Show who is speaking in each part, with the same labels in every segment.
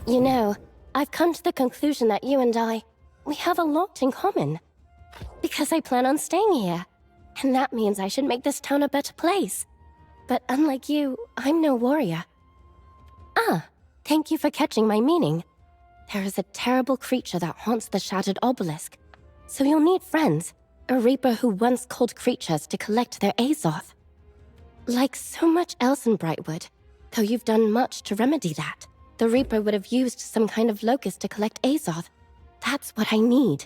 Speaker 1: You know, I've come to the conclusion that you and we have a lot in common. Because I plan on staying here. And that means I should make this town a better place. But unlike you, I'm no warrior. Ah, thank you for catching my meaning. There is a terrible creature that haunts the shattered obelisk. So you'll need friends. A reaper who once culled creatures to collect their Azoth. Like so much else in Brightwood, though you've done much to remedy that. The reaper would have used some kind of locust to collect Azoth. That's what I need.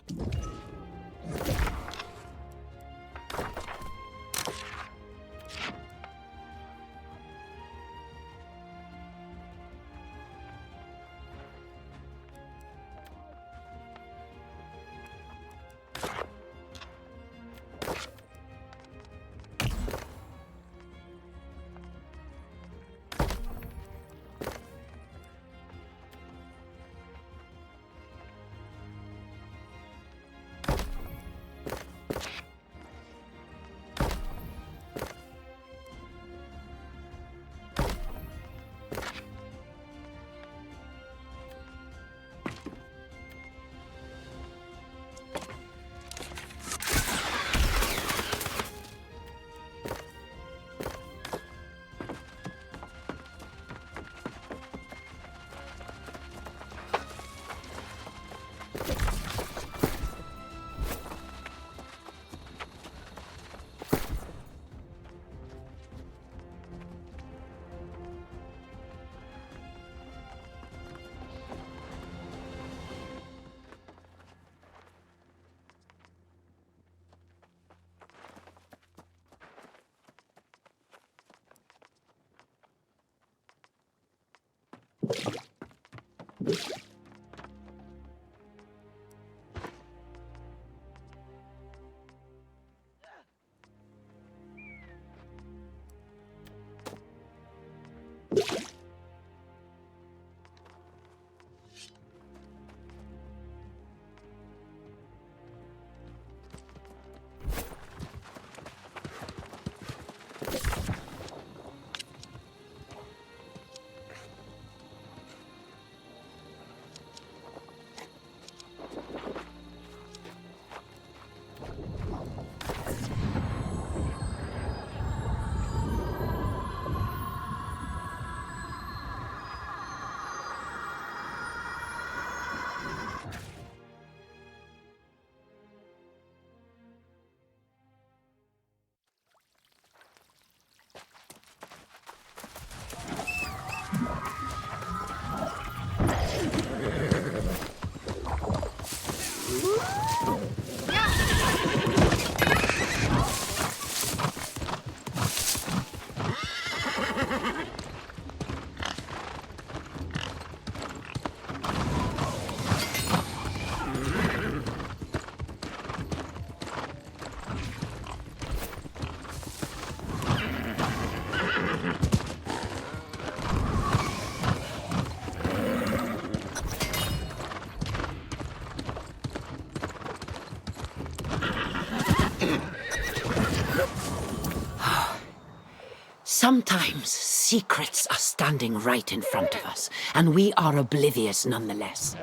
Speaker 2: Sometimes secrets are standing right in front of us, and we are oblivious nonetheless.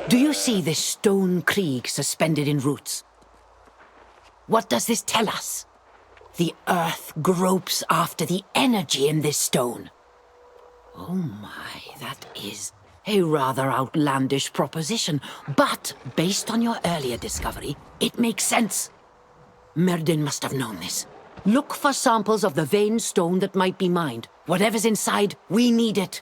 Speaker 2: Do you see this stone krieg suspended in roots? What does this tell us? The earth gropes after the energy in this stone. Oh my, that is a rather outlandish proposition, but based on your earlier discovery, it makes sense. Merdin must have known this. Look for samples of the vein stone that might be mined. Whatever's inside, we need it.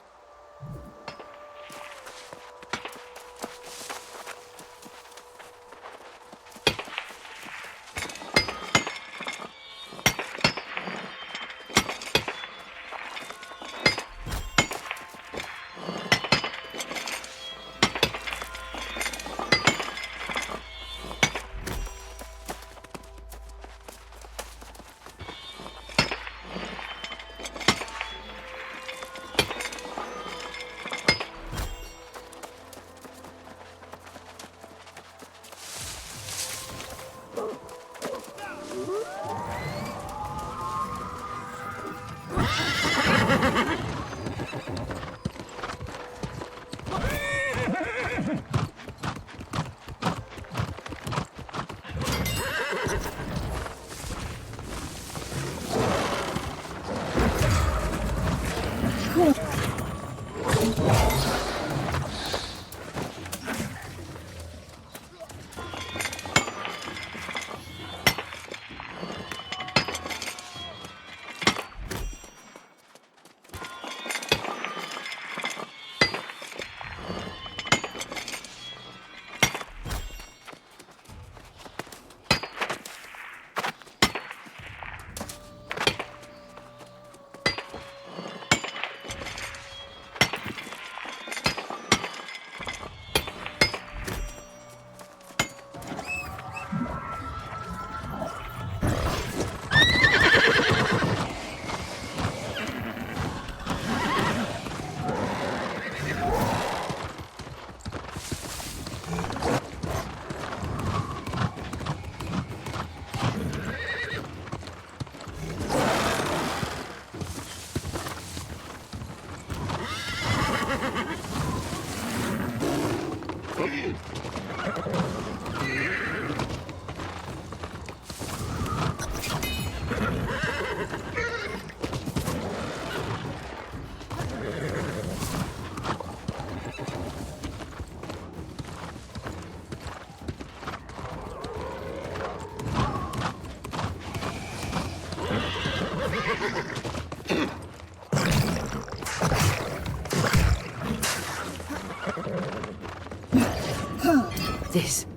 Speaker 2: this?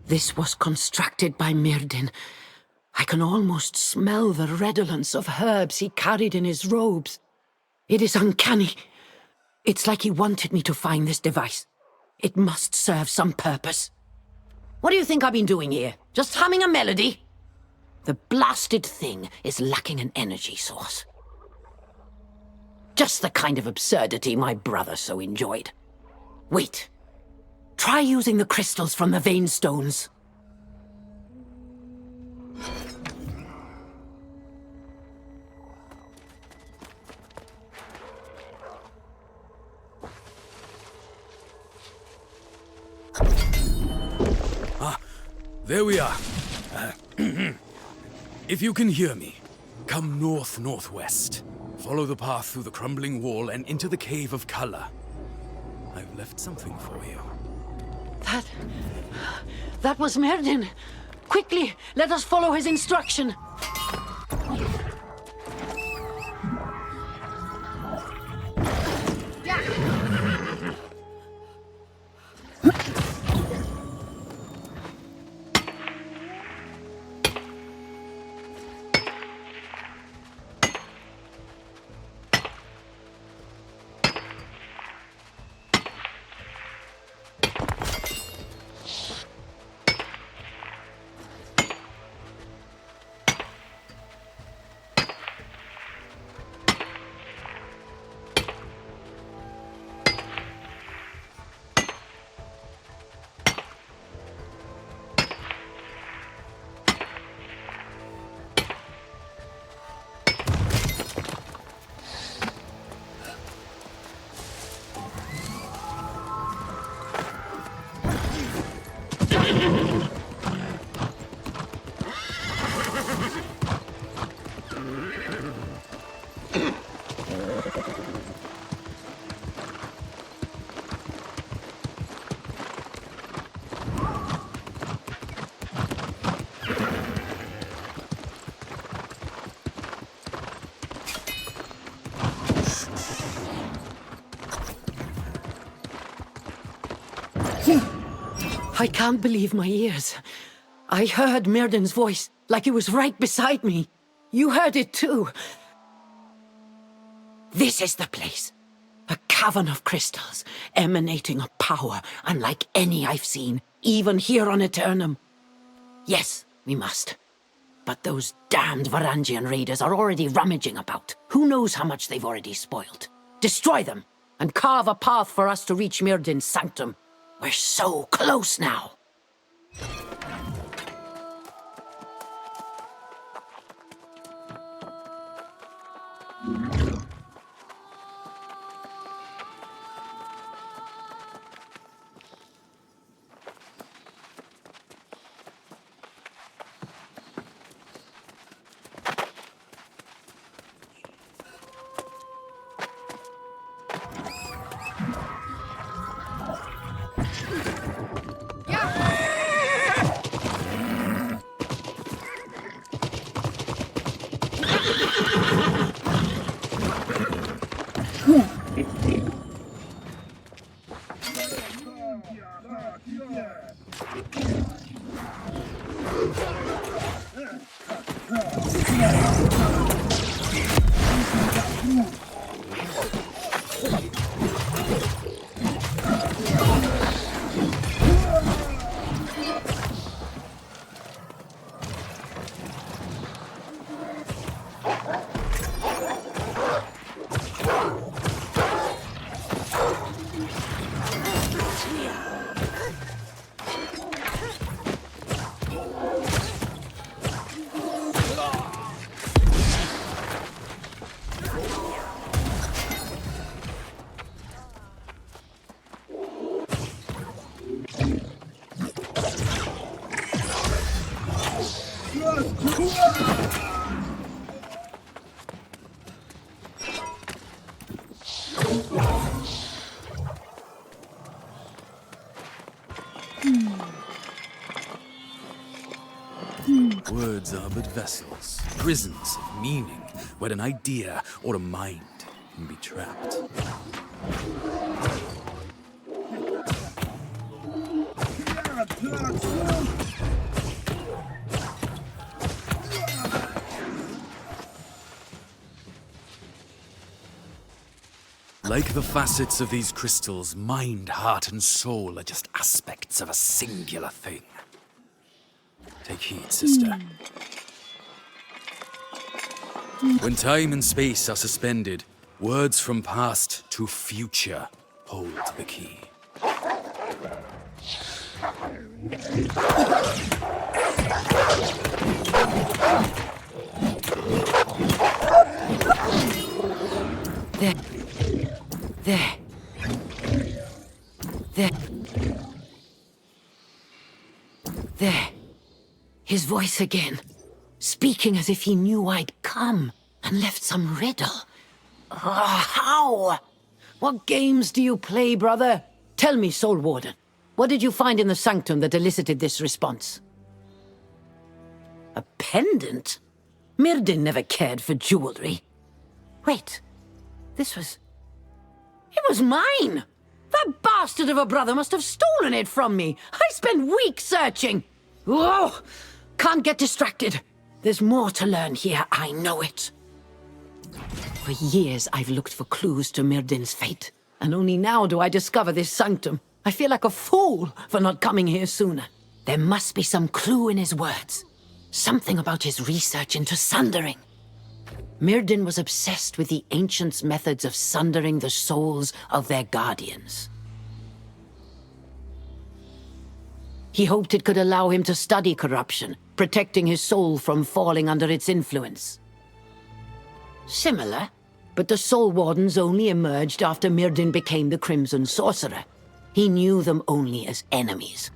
Speaker 2: This was constructed by Myrdin. I can almost smell the redolence of herbs he carried in his robes. It is uncanny. It's like he wanted me to find this device. It must serve some purpose. What do you think I've been doing here? Just humming a melody? The blasted thing is lacking an energy source. Just the kind of absurdity my brother so enjoyed. Wait. Try using the crystals from the vein stones.
Speaker 3: There we are. If you can hear me, come north-northwest. Follow the path through the crumbling wall and into the Cave of Color. I've left something for you.
Speaker 2: That was Myrdin. Quickly, let us follow his instruction. I can't believe my ears. I heard Myrdin's voice, like it was right beside me. You heard it too. This is the place. A cavern of crystals, emanating a power unlike any I've seen, even here on Eternum. Yes, we must. But those damned Varangian raiders are already rummaging about. Who knows how much they've already spoiled? Destroy them, and carve a path for us to reach Myrdin's sanctum. We're so close now.
Speaker 3: Words are but vessels, prisons of meaning, where an idea or a mind can be trapped. Like the facets of these crystals, mind, heart, and soul are just aspects of a singular thing. Take heed, sister. When time and space are suspended, words from past to future hold the key.
Speaker 2: There. There. There. There. His voice again, speaking as if he knew I'd come and left some riddle. How? What games do you play, brother? Tell me, Soul Warden, what did you find in the sanctum that elicited this response? A pendant? Myrddin never cared for jewelry. Wait, this was... It was mine! That bastard of a brother must have stolen it from me! I spent weeks searching! Whoa! Can't get distracted. There's more to learn here, I know it. For years, I've looked for clues to Myrddin's fate, and only now do I discover this sanctum. I feel like a fool for not coming here sooner. There must be some clue in his words. Something about his research into sundering. Myrddin was obsessed with the ancients' methods of sundering the souls of their guardians. He hoped it could allow him to study corruption, protecting his soul from falling under its influence. Similar, but the Soul Wardens only emerged after Myrddin became the Crimson Sorcerer. He knew them only as enemies.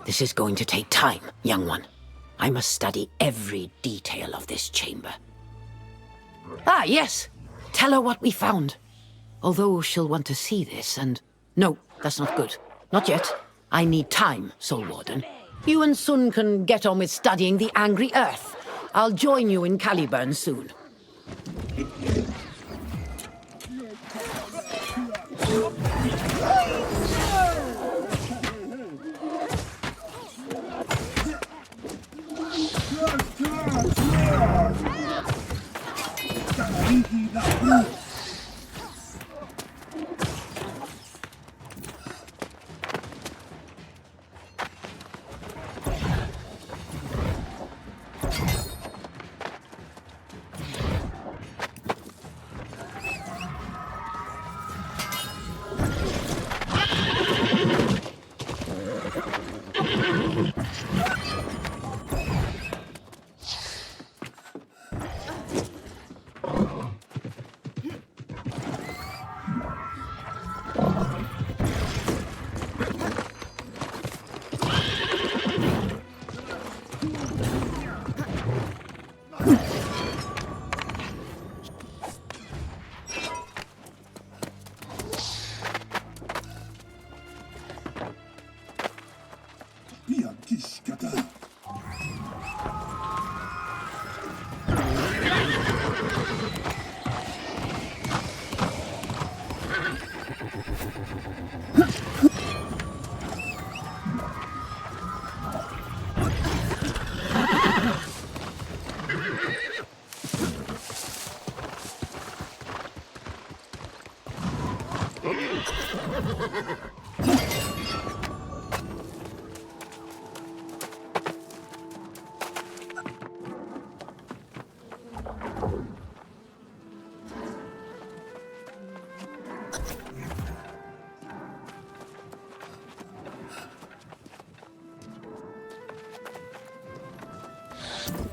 Speaker 2: This is going to take time, young one. I must study every detail of this chamber. Ah, yes! Tell her what we found. Although she'll want to see this and... No, that's not good. Not yet. I need time, Soul Warden. You and Sun can get on with studying the Angry Earth. I'll join you in Caliburn soon.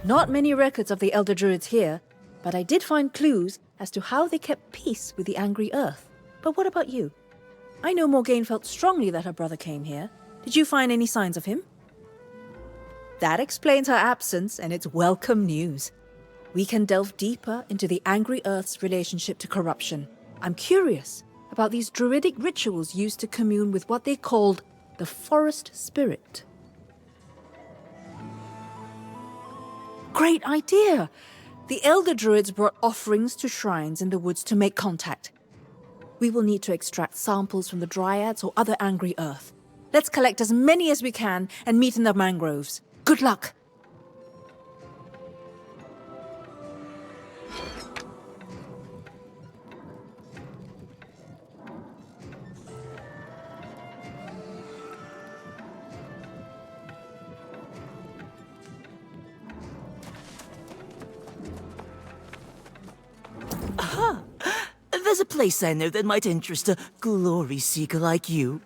Speaker 4: Not many records of the Elder Druids here, but I did find clues as to how they kept peace with the Angry Earth. But what about you? I know Morgaine felt strongly that her brother came here. Did you find any signs of him? That explains her absence, and it's welcome news. We can delve deeper into the Angry Earth's relationship to corruption. I'm curious about these druidic rituals used to commune with what they called the Forest Spirit. Great idea! The Elder Druids brought offerings to shrines in the woods to make contact. We will need to extract samples from the Dryads or other Angry Earth. Let's collect as many as we can and meet in the mangroves. Good luck!
Speaker 5: There's a place I know that might interest a glory seeker like you.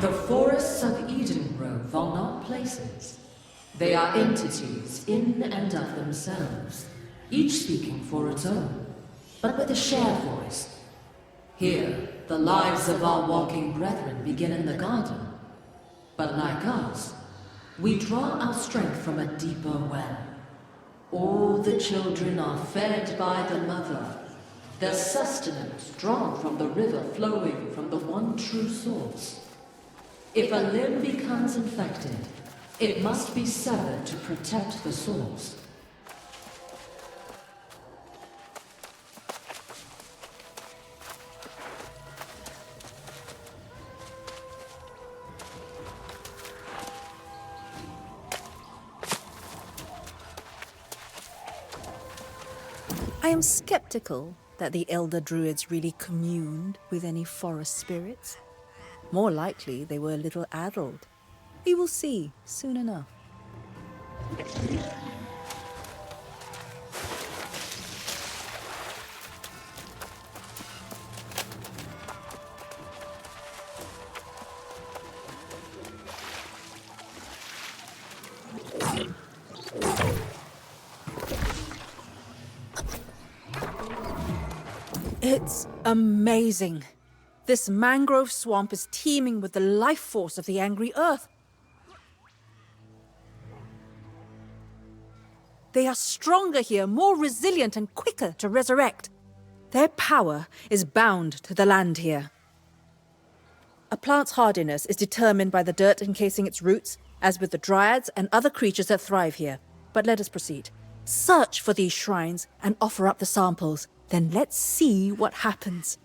Speaker 6: The forests of Eden Grove are not places. They are entities in and of themselves, each speaking for its own, but with a shared voice. Here, the lives of our walking brethren begin in the garden. But like us, we draw our strength from a deeper well. All the children are fed by the mother, their sustenance drawn from the river flowing from the one true source. If a limb becomes infected, it must be severed to protect the source.
Speaker 4: I am skeptical that the elder druids really communed with any forest spirits. More likely, they were a little addled. We will see soon enough. It's amazing. This mangrove swamp is teeming with the life force of the angry earth. They are stronger here, more resilient and quicker to resurrect. Their power is bound to the land here. A plant's hardiness is determined by the dirt encasing its roots, as with the dryads and other creatures that thrive here. But let us proceed. Search for these shrines and offer up the samples. Then let's see what happens.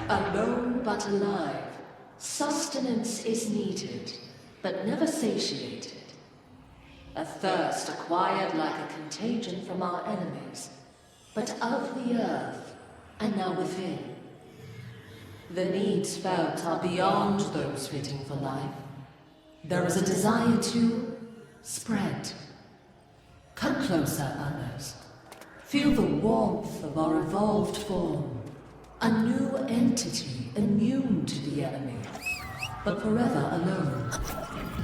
Speaker 6: Alone but alive, sustenance is needed, but never satiated. A thirst acquired like a contagion from our enemies, but of the earth, and now within. The needs felt are beyond those fitting for life. There is a desire to spread. Come closer, others. Feel the warmth of our evolved form. A new entity immune to the enemy, but forever alone,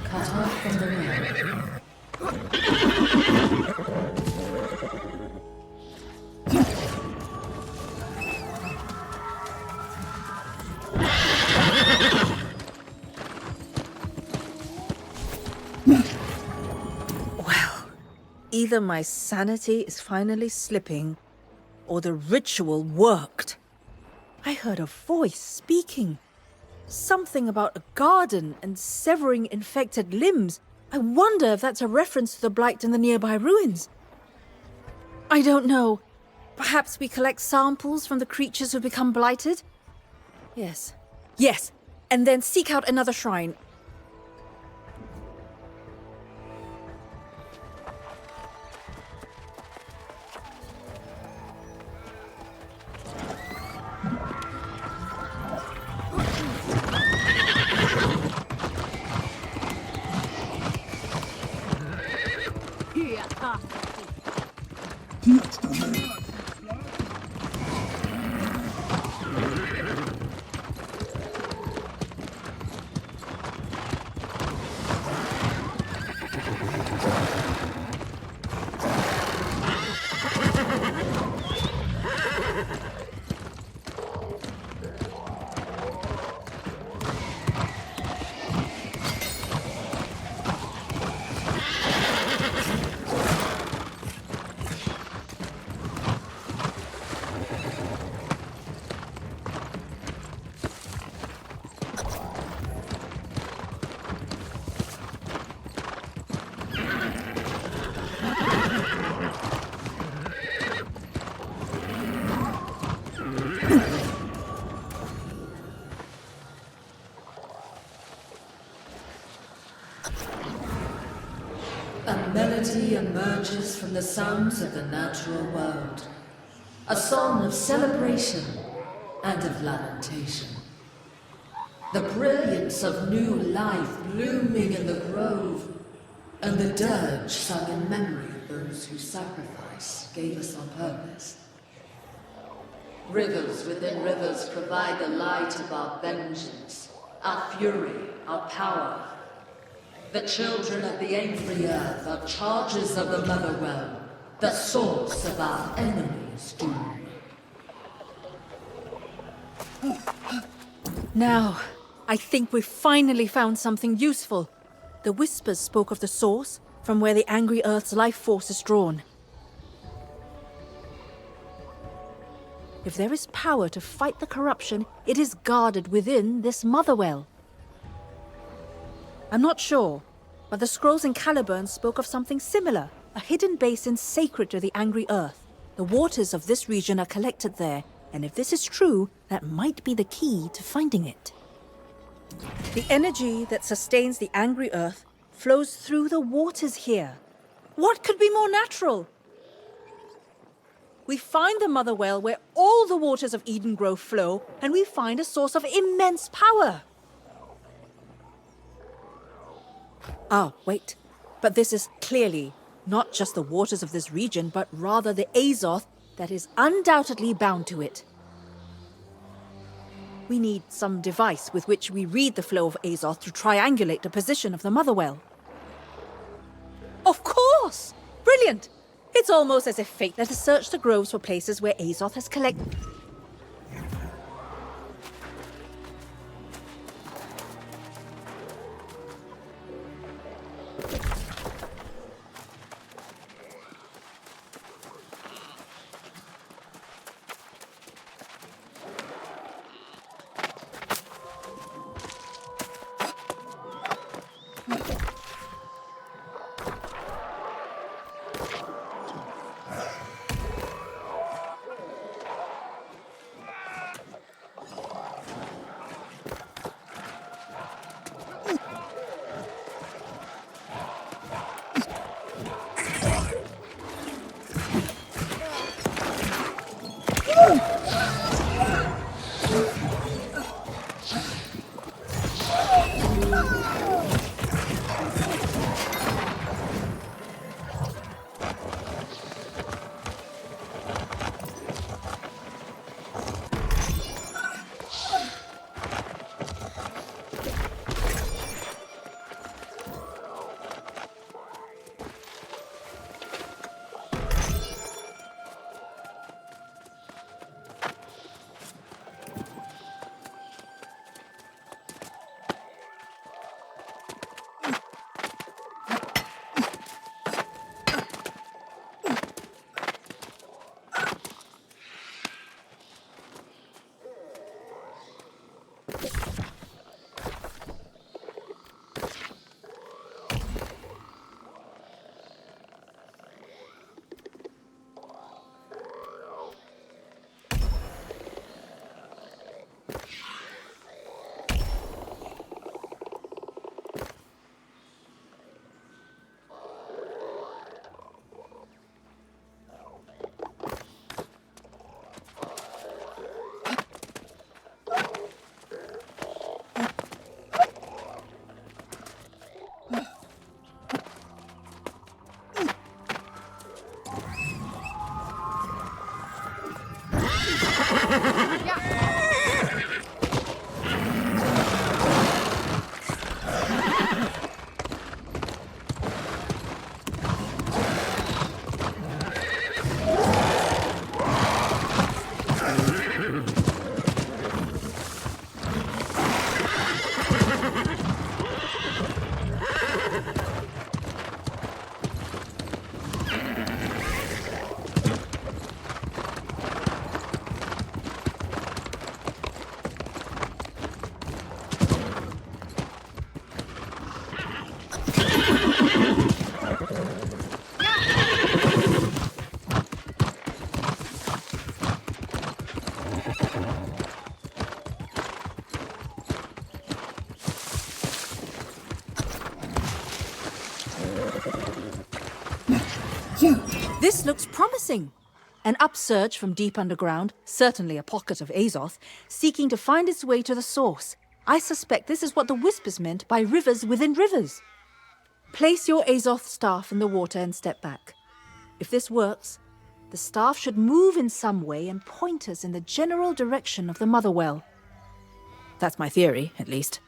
Speaker 6: cut off from the world.
Speaker 4: Well, either my sanity is finally slipping, or the ritual worked. I heard a voice speaking. Something about a garden and severing infected limbs. I wonder if that's a reference to the blight in the nearby ruins. I don't know. Perhaps we collect samples from the creatures who become blighted? Yes. Yes! And then seek out another shrine.
Speaker 6: melody emerges from the sounds of the natural world. A song of celebration and of lamentation. The brilliance of new life blooming in the grove, and the dirge sung in memory of those whose sacrifice gave us our purpose. Rivers within rivers provide the light of our vengeance, our fury, our power. The children of the angry earth are charges of the mother realm, the source of our enemies' doom.
Speaker 4: Now, I think we've finally found something useful. The whispers spoke of the source, from where the angry earth's life force is drawn. If there is power to fight the corruption, it is guarded within this motherwell. I'm not sure, but the scrolls in Caliburn spoke of something similar, a hidden basin sacred to the angry earth. The waters of this region are collected there, and if this is true, that might be the key to finding it. The energy that sustains the angry earth flows through the waters here. What could be more natural? We find the mother well where all the waters of Eden Grove flow, and we find a source of immense power. Ah, wait. But this is clearly not just the waters of this region, but rather the Azoth that is undoubtedly bound to it. We need some device with which we read the flow of Azoth to triangulate the position of the motherwell. Of course! Brilliant! It's almost as if fate let us search the groves for places where Azoth has collected. This looks promising. An upsurge from deep underground, certainly a pocket of Azoth, seeking to find its way to the source. I suspect this is what the Whispers meant by rivers within rivers. Place your Azoth staff in the water and step back. If this works, the staff should move in some way and point us in the general direction of the Mother Well. That's my theory, at least.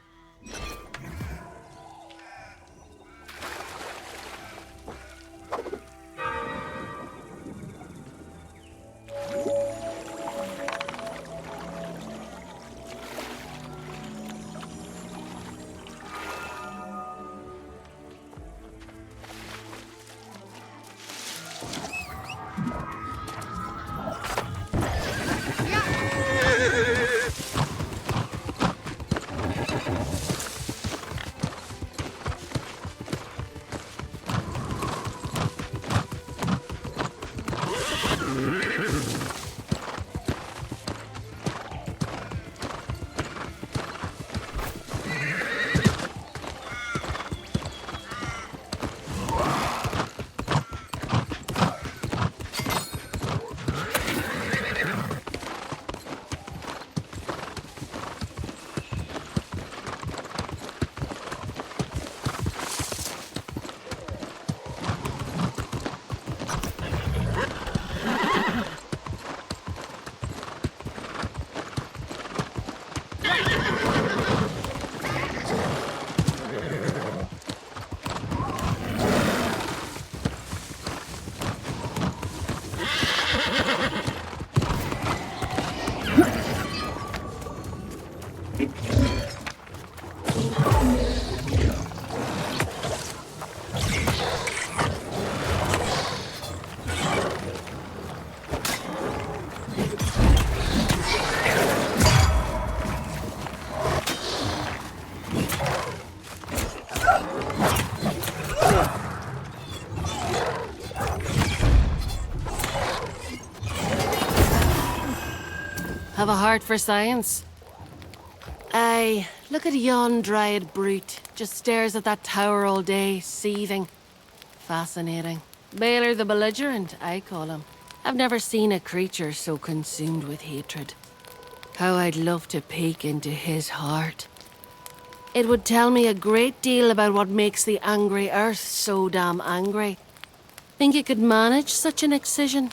Speaker 6: Have a heart for science? Aye, look at yon dryad brute. Just stares at that tower all day, seething. Fascinating. Baylor the belligerent, I call him. I've never seen a creature so consumed with hatred. How I'd love to peek into his heart. It would tell me a great deal about what makes the angry earth so damn angry. Think you could manage such an excision?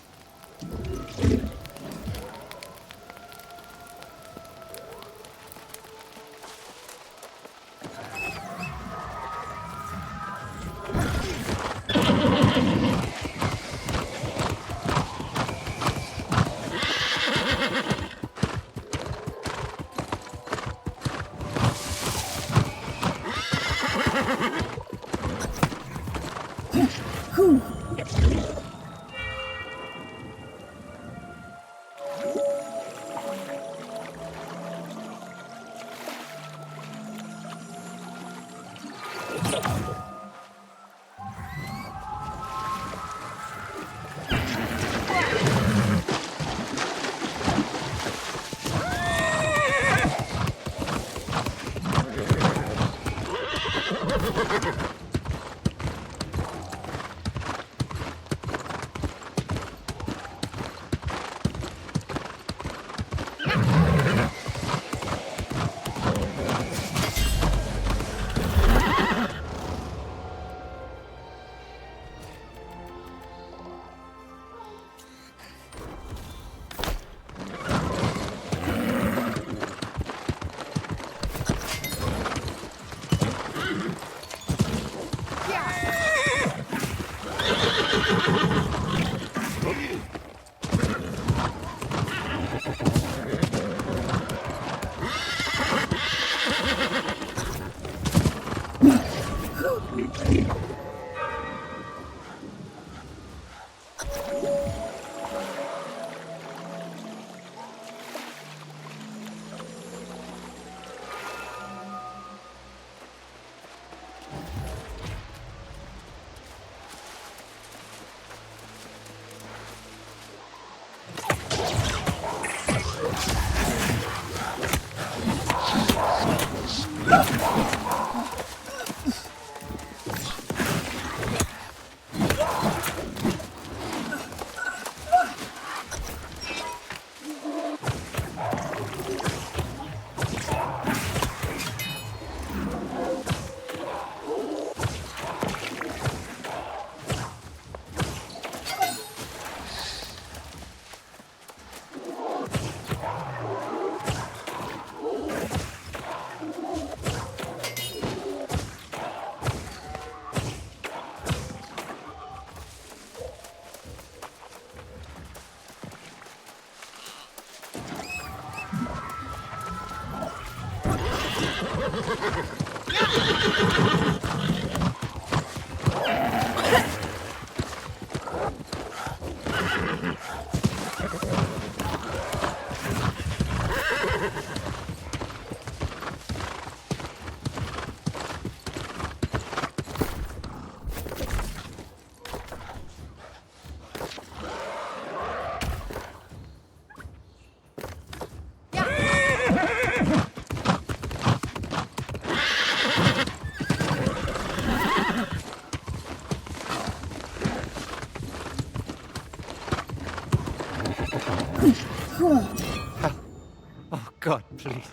Speaker 7: Oh, God, please.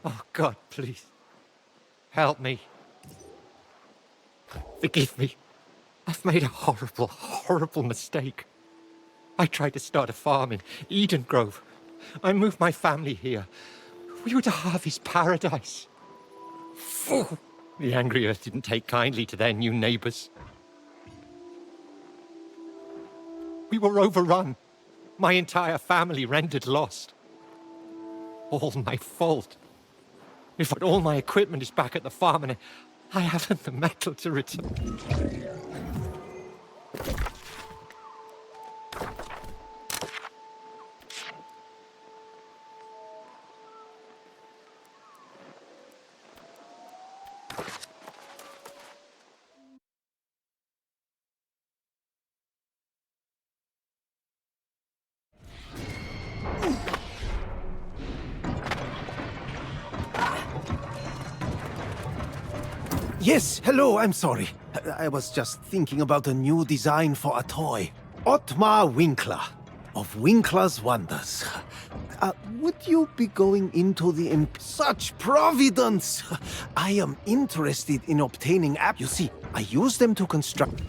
Speaker 7: Oh, God, please. Help me. Forgive me. I've made a horrible, horrible mistake. I tried to start a farm in Eden Grove. I moved my family here. We were to harvest paradise. Phew. The angry earth didn't take kindly to their new neighbors. We were overrun. My entire family rendered lost. All my fault. In fact, all my equipment is back at the farm and I haven't the metal to return.
Speaker 8: Yes, hello, I'm sorry. I was just thinking about a new design for a toy. Ottmar Winkler, of Winkler's Wonders. Would you be going into the such providence? I am interested in obtaining You see, I use them to construct...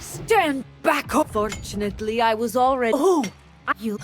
Speaker 4: Stand back up! Fortunately, I was already... Oh! You...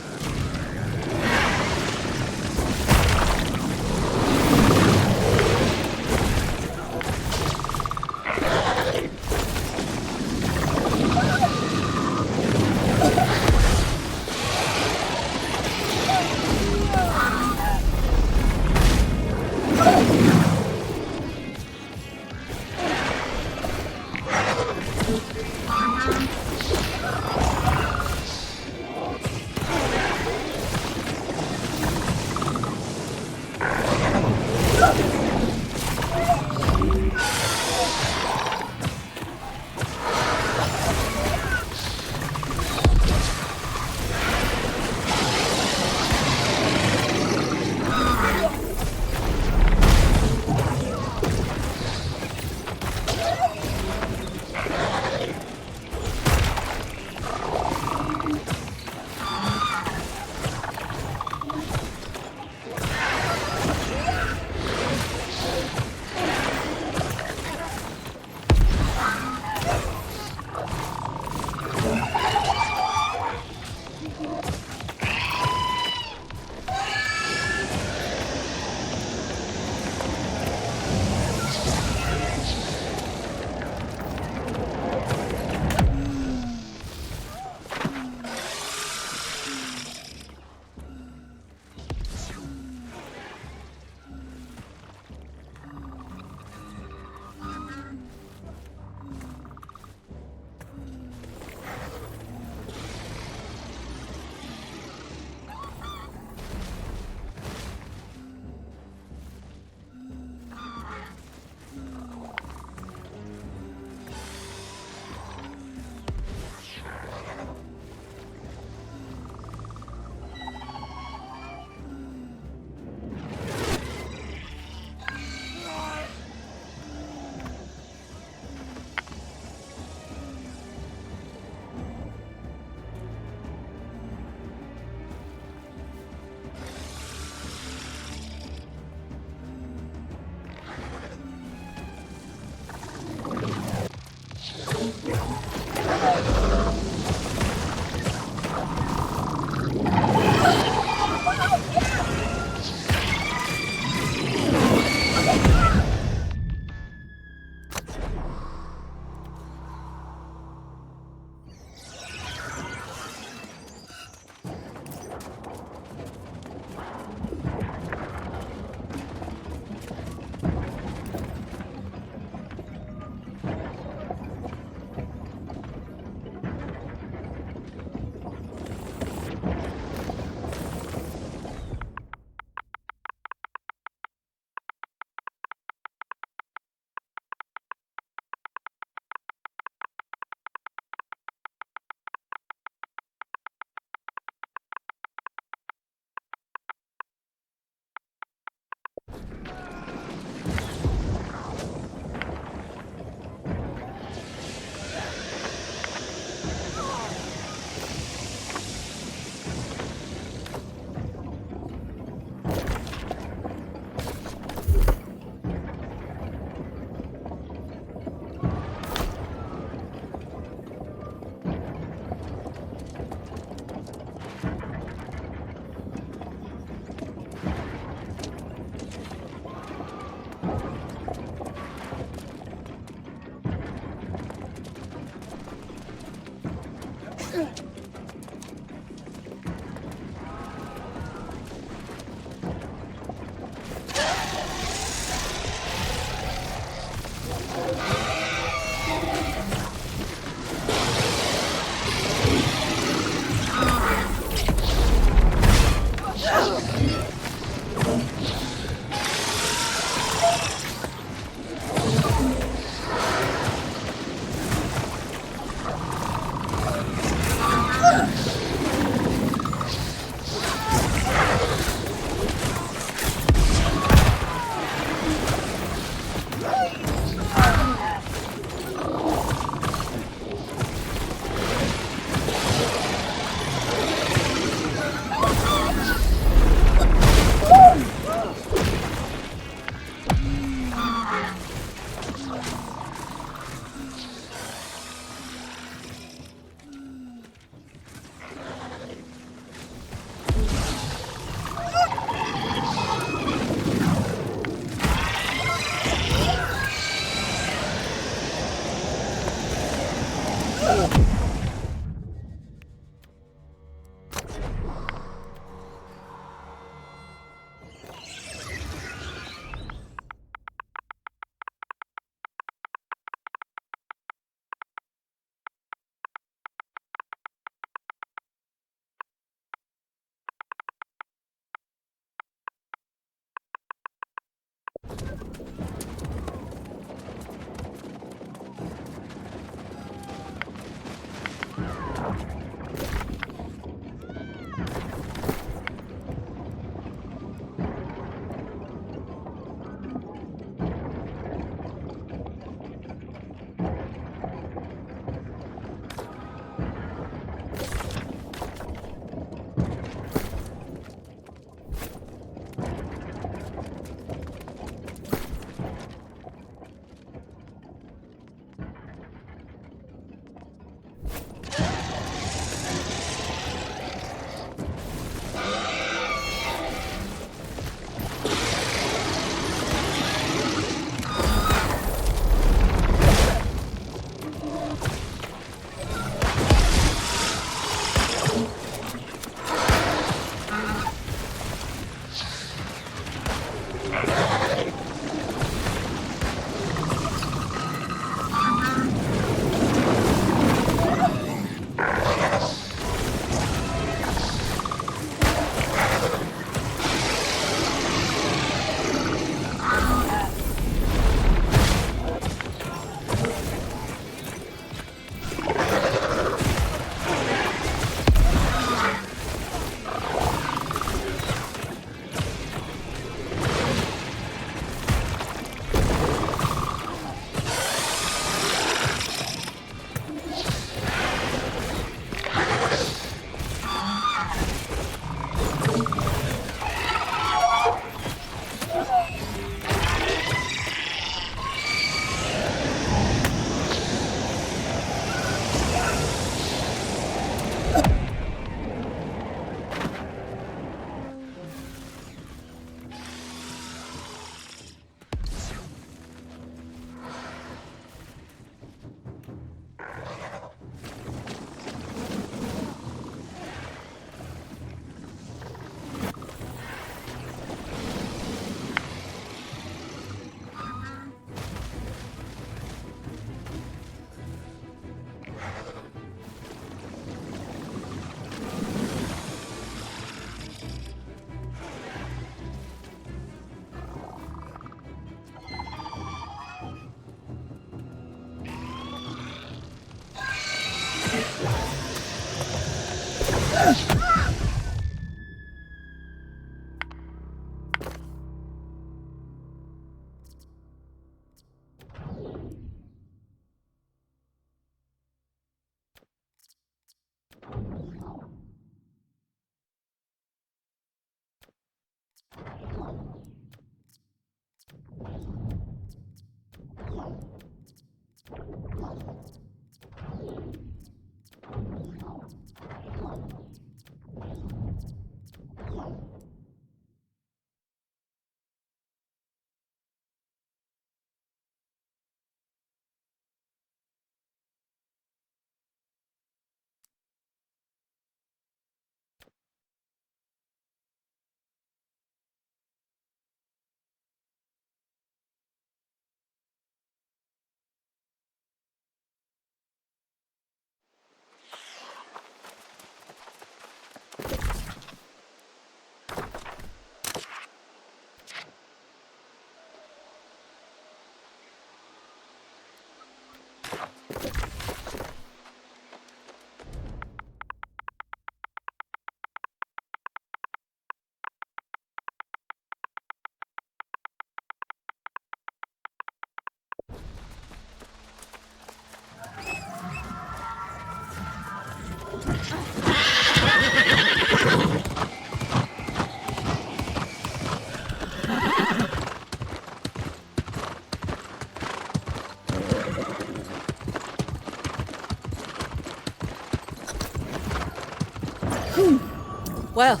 Speaker 4: Well,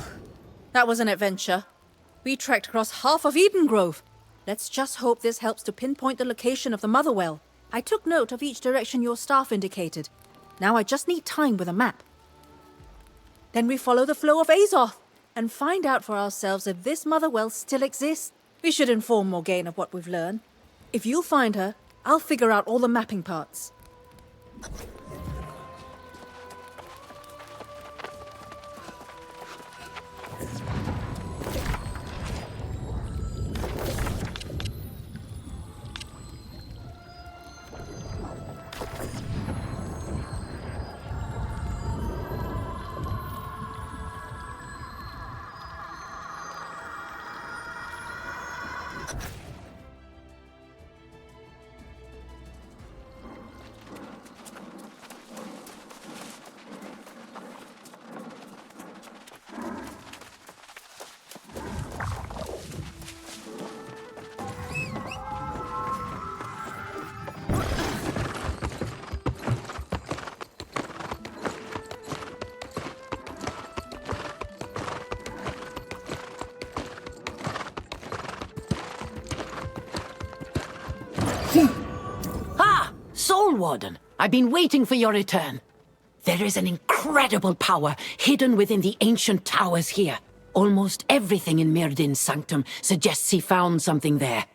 Speaker 4: that was an adventure. We trekked across half of Eden Grove. Let's just hope this helps to pinpoint the location of the Mother Well. I took note of each direction your staff indicated. Now I just need time with a map. Then we follow the flow of Azoth and find out for ourselves if this Mother Well still exists. We should inform Morgaine of what we've learned. If you'll find her, I'll figure out all the mapping parts.
Speaker 2: Soul Warden, I've been waiting for your return. There is an incredible power hidden within the ancient towers here. Almost everything in Myrdin's sanctum suggests he found something there,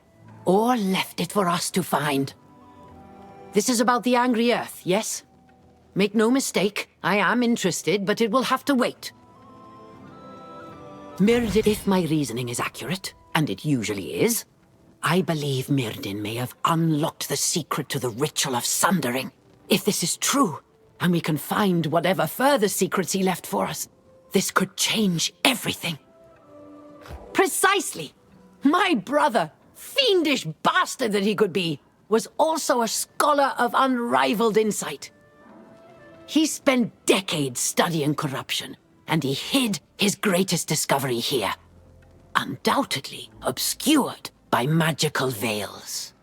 Speaker 2: or left it for us to find. This is about the Angry Earth, yes? Make no mistake, I am interested, but it will have to wait. Myrdin, if my reasoning is accurate, and it usually is, I believe Myrdin may have unlocked the secret to the ritual of sundering. If this is true, and we can find whatever further secrets he left for us, this could change everything. Precisely! My brother, fiendish bastard that he could be, was also a scholar of unrivaled insight. He spent decades studying corruption, and he hid his greatest discovery here. Undoubtedly obscured by magical veils.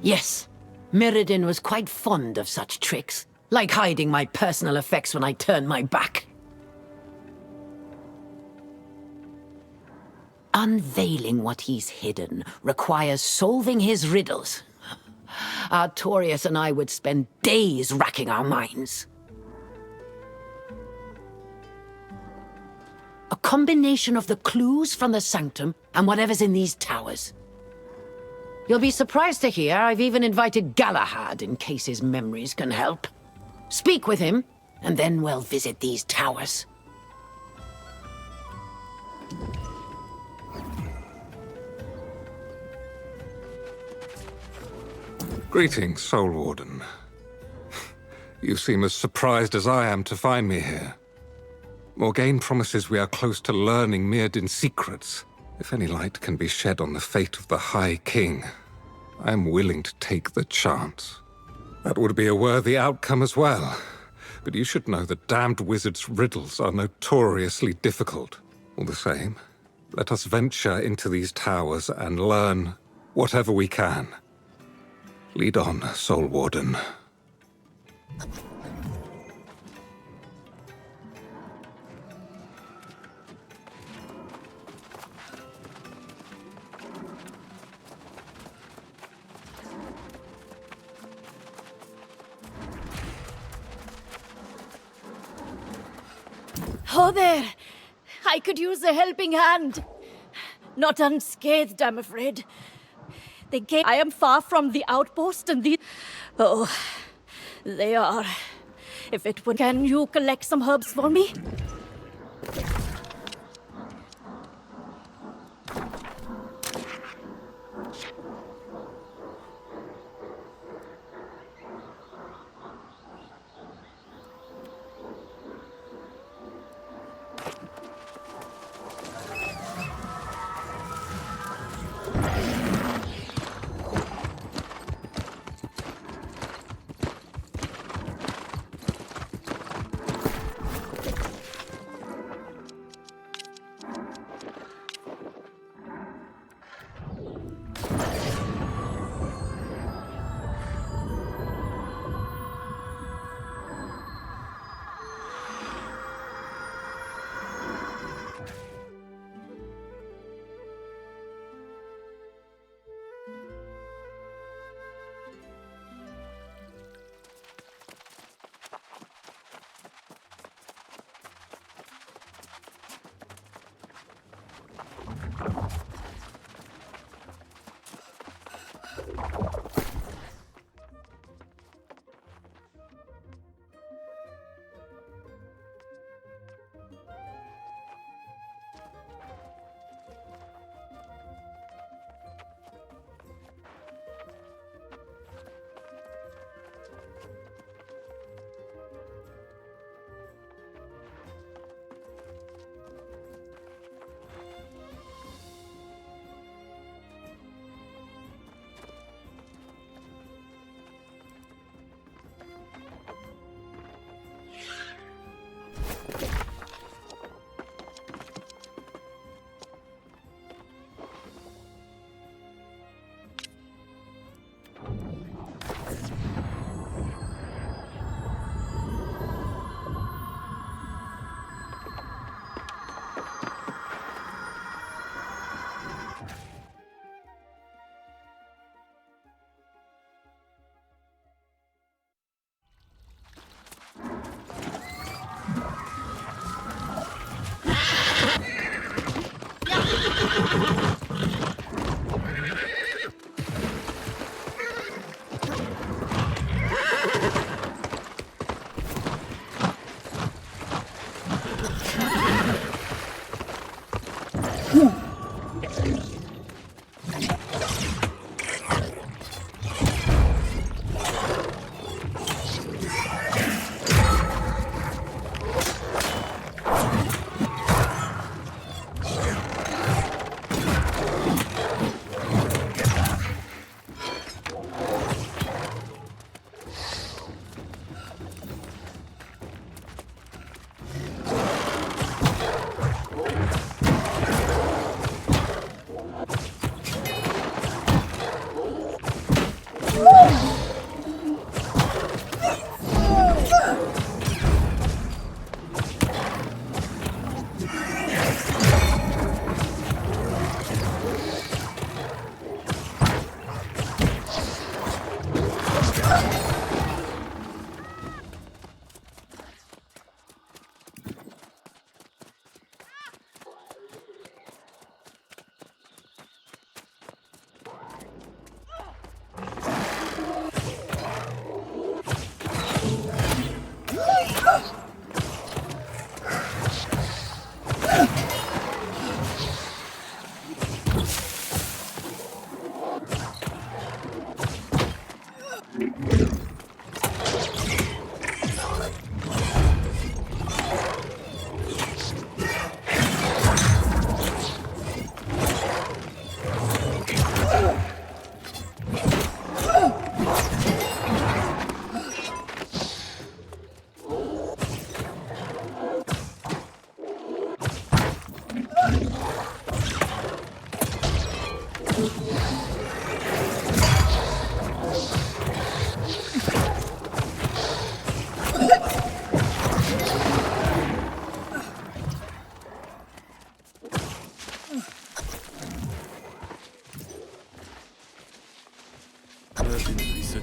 Speaker 2: Yes, Myrdin was quite fond of such tricks, like hiding my personal effects when I turn my back. Unveiling what he's hidden requires solving his riddles. Artorius and I would spend days racking our minds. A combination of the clues from the sanctum and whatever's in these towers. You'll be surprised to hear I've even invited Galahad in case his memories can help. Speak with him, and then we'll visit these towers.
Speaker 9: Greetings, Soul Warden. You seem as surprised as I am to find me here. Morgaine promises we are close to learning Myrdin's secrets. If any light can be shed on the fate of the High King, I am willing to take the chance. That would be a worthy outcome as well. But you should know that damned wizards' riddles are notoriously difficult. All the same, let us venture into these towers and learn whatever we can. Lead on, Soul Warden.
Speaker 10: Oh, there! I could use a helping hand. Not unscathed, I'm afraid. I am far from the outpost and the... Oh, they are. If it would... Can you collect some herbs for me?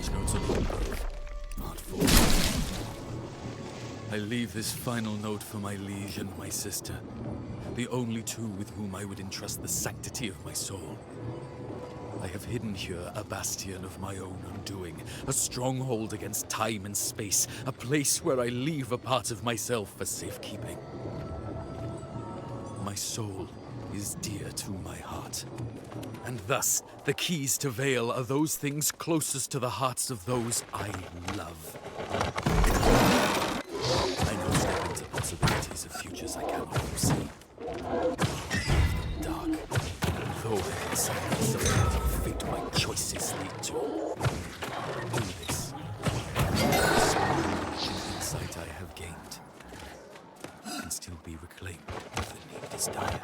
Speaker 3: research notes on Eden Grove. Not for. I leave this final note for my liege and my sister, the only two with whom I would entrust the sanctity of my soul. I have hidden here a bastion of my own undoing, a stronghold against time and space, a place where I leave a part of myself for safekeeping. My soul is dear to my heart, and thus the keys to Vale are those things closest to the hearts of those I love. I know step into possibilities of futures I cannot foresee. Dark, though I can silence the fate my choices lead to. Do this. The insight I have gained can still be reclaimed if the need is dire.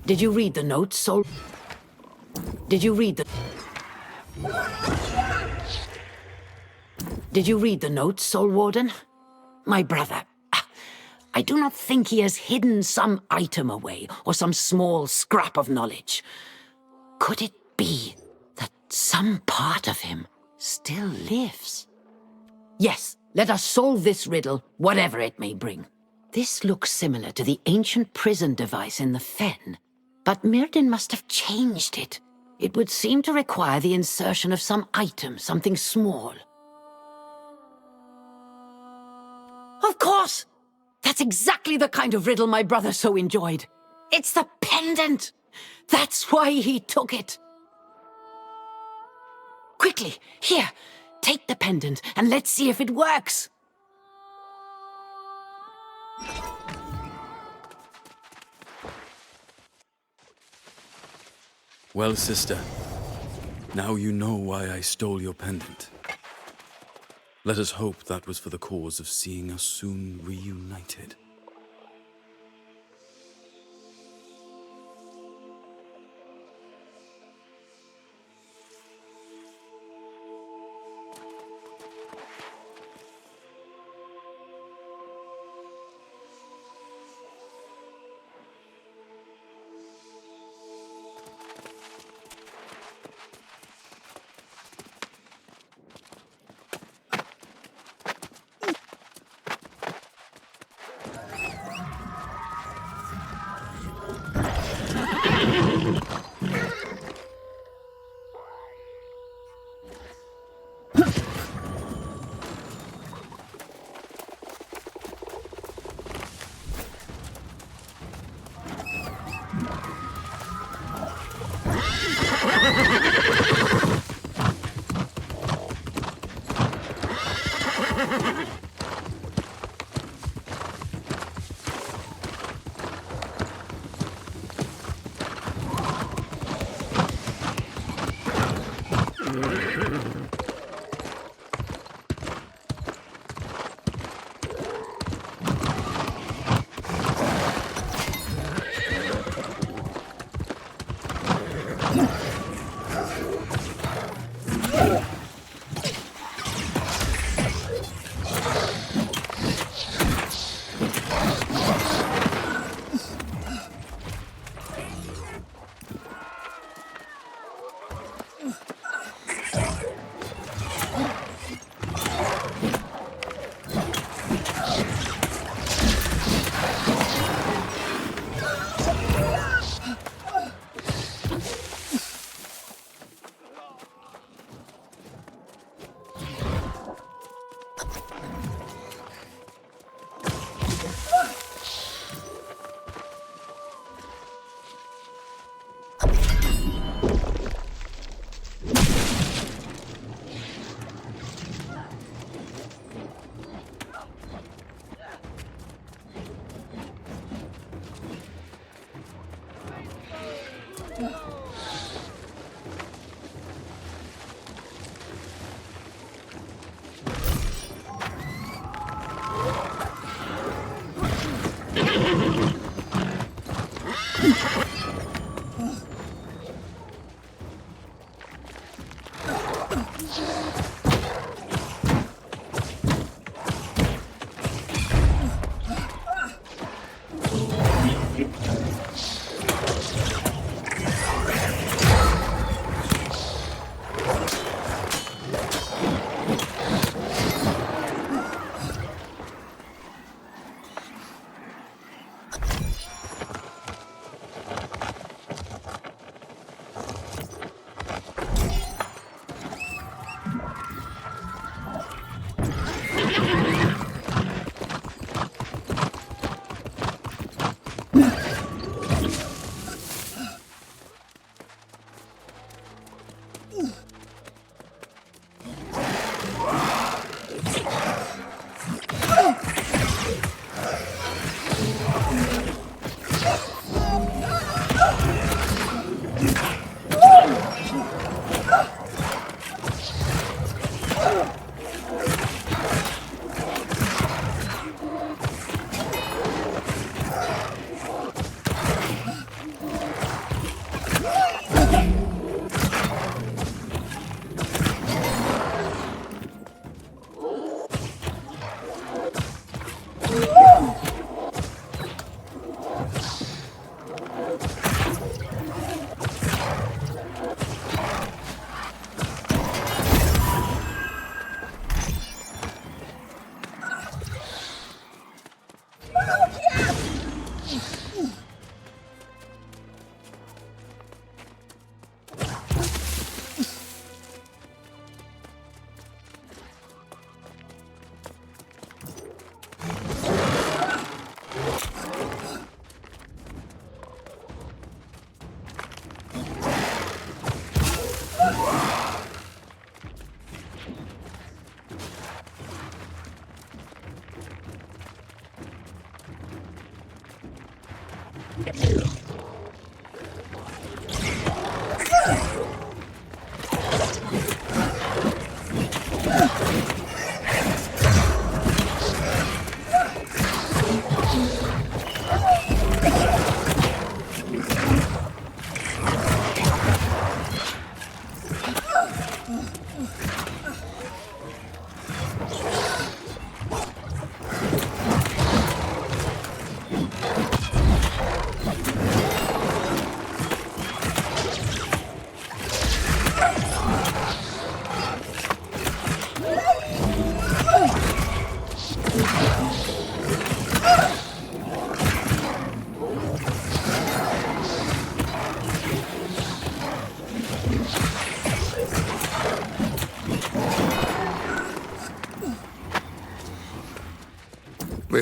Speaker 2: Did you read the notes, Soul? Did you read the... Did you read the notes, Soul Warden? My brother, I do not think he has hidden some item away, or some small scrap of knowledge. Could it be that some part of him still lives? Yes, let us solve this riddle, whatever it may bring. This looks similar to the ancient prison device in the Fen, but Mirden must have changed it. It would seem to require the insertion of some item, something small. Of course! That's exactly the kind of riddle my brother so enjoyed. It's the pendant! That's why he took it. Quickly, here, take the pendant and let's see if it works.
Speaker 3: Well, sister, now you know why I stole your pendant. Let us hope that was for the cause of seeing us soon reunited.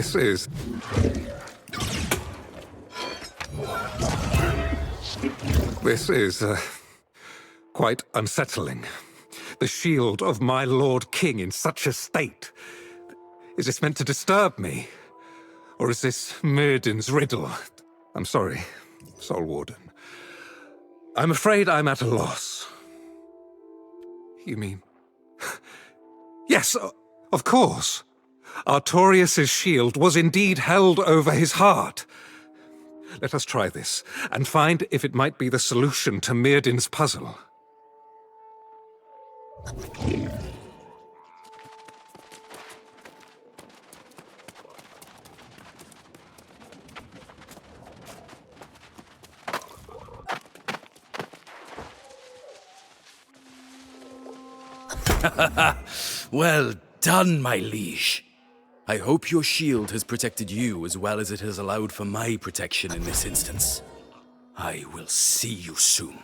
Speaker 9: This is... This is, quite unsettling. The shield of my Lord King in such a state. Is this meant to disturb me? Or is this Myrddin's riddle? I'm sorry, Soul Warden. I'm afraid I'm at a loss. You mean... Yes, of course. Artorius' shield was indeed held over his heart. Let us try this, and find if it might be the solution to Myrddin's puzzle.
Speaker 3: Well done, my liege. I hope your shield has protected you as well as it has allowed for my protection in this instance. I will see you soon.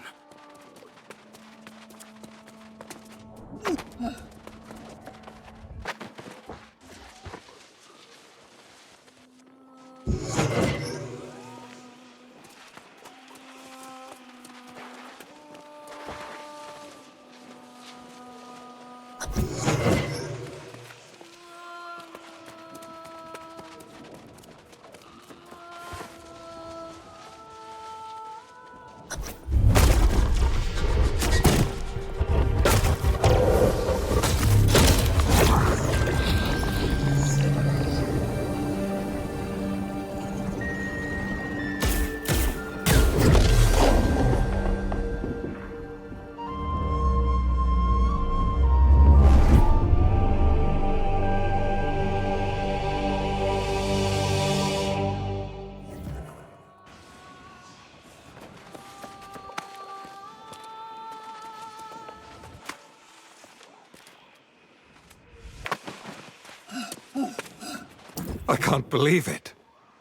Speaker 9: I can't believe it.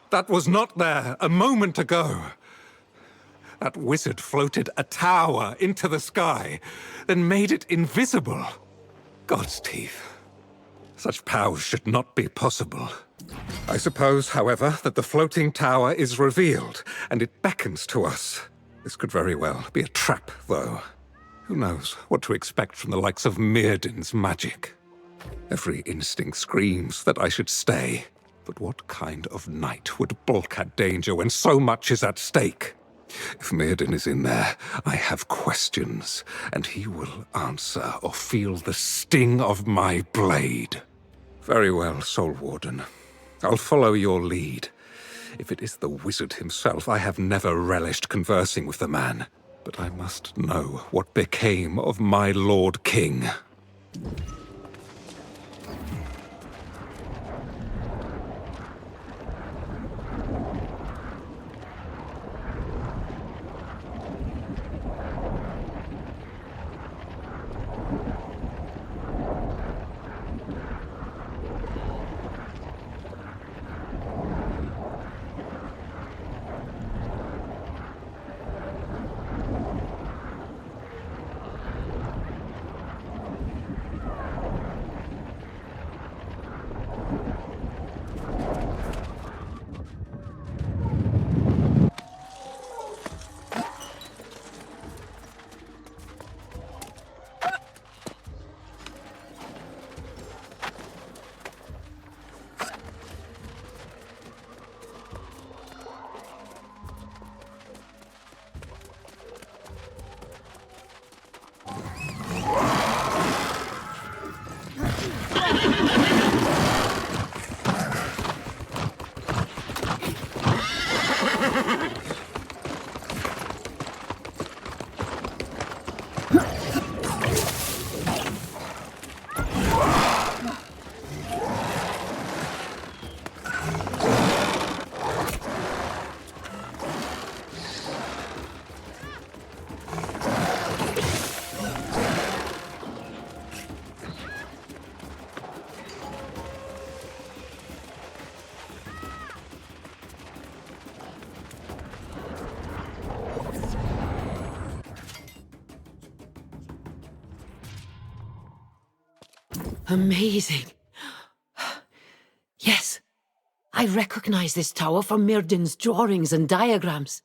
Speaker 9: That was not there a moment ago. That wizard floated a tower into the sky, then made it invisible. God's teeth. Such powers should not be possible. I suppose, however, that the floating tower is revealed, and it beckons to us. This could very well be a trap, though. Who knows what to expect from the likes of Myrddin's magic? Every instinct screams that I should stay. But what kind of knight would balk at danger when so much is at stake? If Myrddin is in there, I have questions, and he will answer or feel the sting of my blade. Very well, Soul Warden. I'll follow your lead. If it is the wizard himself, I have never relished conversing with the man. But I must know what became of my Lord King.
Speaker 2: Amazing. Yes, I recognize this tower from Myrdin's drawings and diagrams.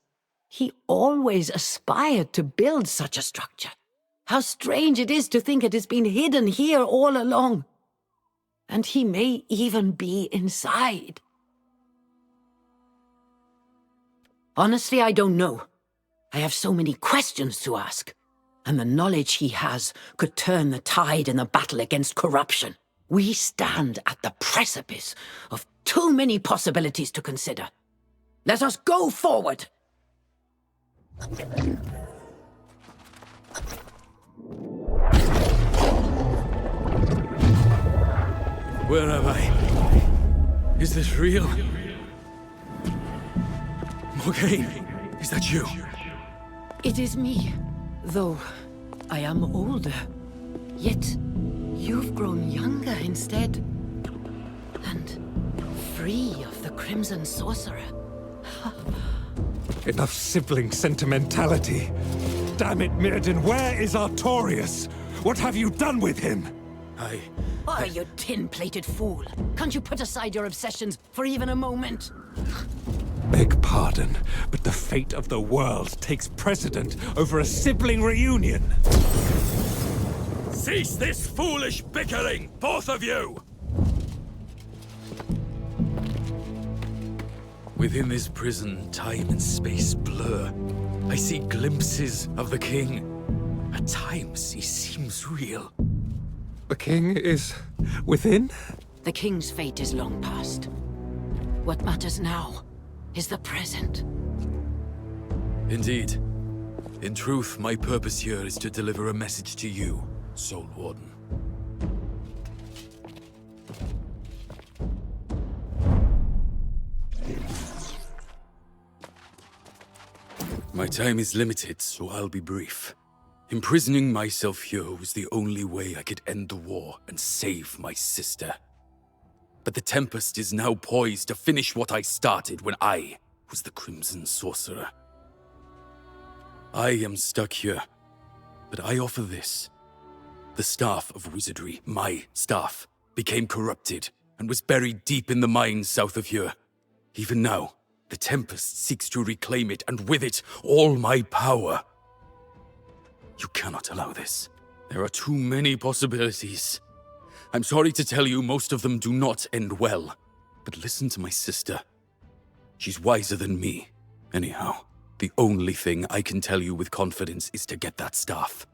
Speaker 2: He always aspired to build such a structure. How strange it is to think it has been hidden here all along. And he may even be inside. Honestly, I don't know. I have so many questions to ask. And the knowledge he has could turn the tide in the battle against corruption. We stand at the precipice of too many possibilities to consider. Let us go forward!
Speaker 3: Where am I? Is this real? Morgaine, is that you?
Speaker 2: It is me, though I am older. Yet, you've grown younger instead. And free of the Crimson Sorcerer.
Speaker 9: Enough sibling sentimentality. Damn it, Myrdin, where is Artorius? What have you done with him?
Speaker 2: Oh, you tin-plated fool. Can't you put aside your obsessions for even a moment?
Speaker 9: Beg pardon, but the fate of the world takes precedent over a sibling reunion.
Speaker 3: Cease this foolish bickering, both of you! Within this prison, time and space blur. I see glimpses of the king. At times, he seems real.
Speaker 9: The king is within?
Speaker 2: The king's fate is long past. What matters now is the present.
Speaker 3: Indeed. In truth, my purpose here is to deliver a message to you, Soul Warden. My time is limited, so I'll be brief. Imprisoning myself here was the only way I could end the war and save my sister. But the Tempest is now poised to finish what I started when I was the Crimson Sorcerer. I am stuck here, but I offer this. The Staff of Wizardry, my staff, became corrupted and was buried deep in the mines south of here. Even now, the Tempest seeks to reclaim it, and with it, all my power. You cannot allow this. There are too many possibilities. I'm sorry to tell you, most of them do not end well. But listen to my sister. She's wiser than me. Anyhow, the only thing I can tell you with confidence is to get that staff.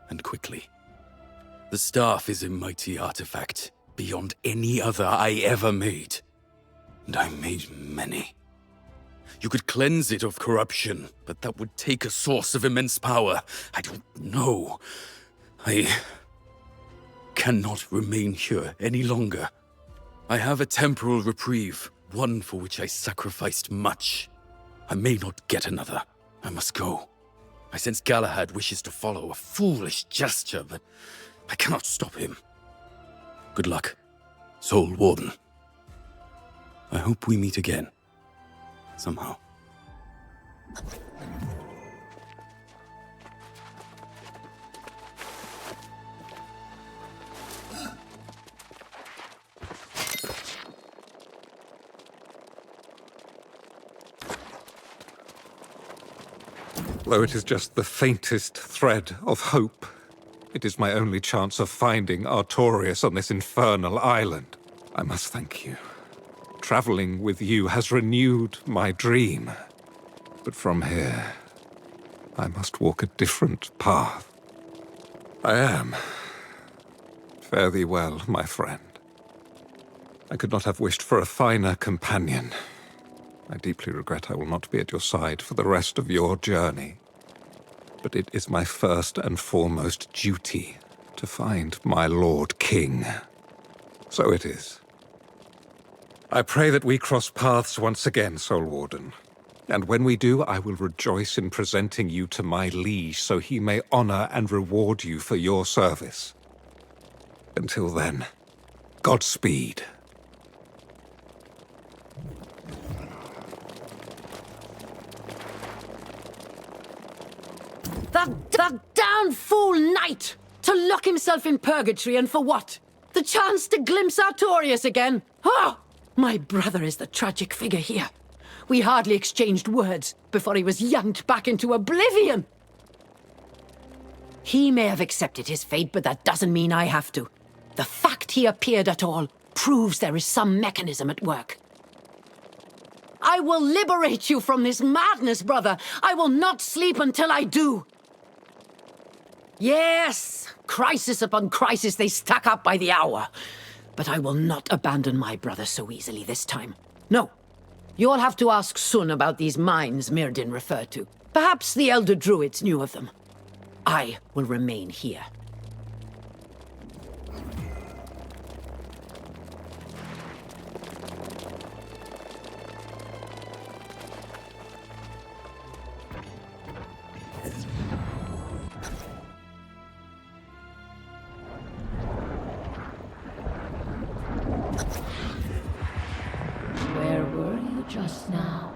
Speaker 3: And quickly. The staff is a mighty artifact, beyond any other I ever made. And I made many. You could cleanse it of corruption, but that would take a source of immense power. I don't know. I cannot remain here any longer. I have a temporal reprieve, one for which I sacrificed much. I may not get another. I must go. I sense Galahad wishes to follow a foolish gesture, but I cannot stop him. Good luck, Soul Warden. I hope we meet again. Somehow.
Speaker 9: Though it is just the faintest thread of hope, it is my only chance of finding Artorius on this infernal island. I must thank you. Traveling with you has renewed my dream. But from here, I must walk a different path. I am. Fare thee well, my friend. I could not have wished for a finer companion. I deeply regret I will not be at your side for the rest of your journey. But it is my first and foremost duty to find my Lord King. So it is. I pray that we cross paths once again, Soul Warden. And when we do, I will rejoice in presenting you to my liege so he may honor and reward you for your service. Until then, Godspeed.
Speaker 2: That damn fool knight! To lock himself in purgatory, and for what? The chance to glimpse Artorius again? Oh! My brother is the tragic figure here. We hardly exchanged words before he was yanked back into oblivion. He may have accepted his fate, but that doesn't mean I have to. The fact he appeared at all proves there is some mechanism at work. I will liberate you from this madness, brother. I will not sleep until I do. Yes, crisis upon crisis they stack up by the hour. But I will not abandon my brother so easily this time. No. You'll have to ask Sun about these mines Mirrodin referred to. Perhaps the Elder Druids knew of them. I will remain here.
Speaker 6: Where were you just now?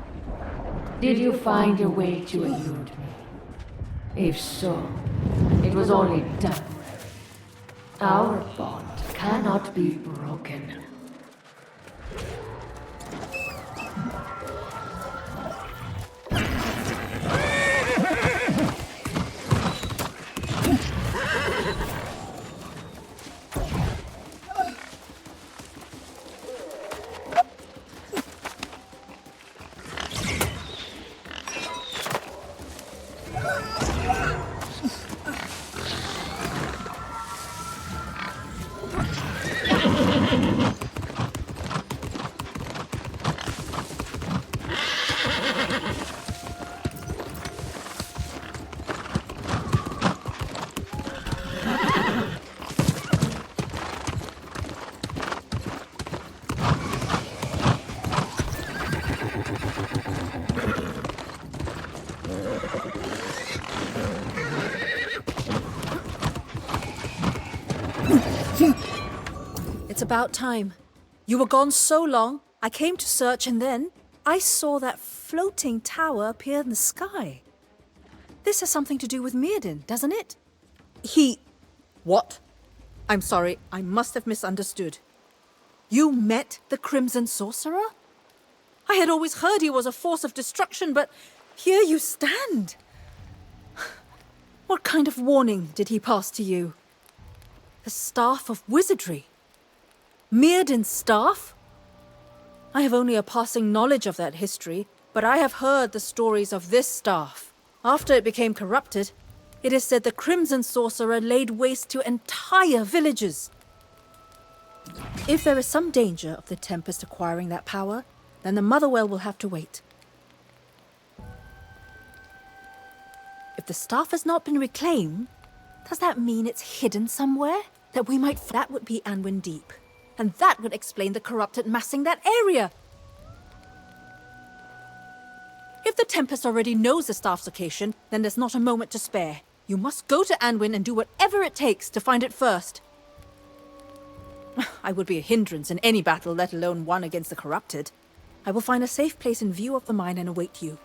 Speaker 6: Did you find your way to elude me? If so, it was only temporary. Our bond cannot be broken.
Speaker 4: It's about time. You were gone so long, I came to search and then I saw that floating tower appear in the sky. This has something to do with Mirrodin, doesn't it? What? I'm sorry, I must have misunderstood. You met the Crimson Sorcerer? I had always heard he was a force of destruction, but here you stand. What kind of warning did he pass to you? The Staff of Wizardry? Mirrodin's staff? I have only a passing knowledge of that history, but I have heard the stories of this staff. After it became corrupted, it is said the Crimson Sorcerer laid waste to entire villages. If there is some danger of the Tempest acquiring that power, then the Motherwell will have to wait. If the staff has not been reclaimed, does that mean it's hidden somewhere? That we might... That would be Anwin Deep. And that would explain the corrupted massing that area. If the Tempest already knows the staff's location, then there's not a moment to spare. You must go to Anwin and do whatever it takes to find it first. I would be a hindrance in any battle, let alone one against the corrupted. I will find a safe place in view of the mine and await you.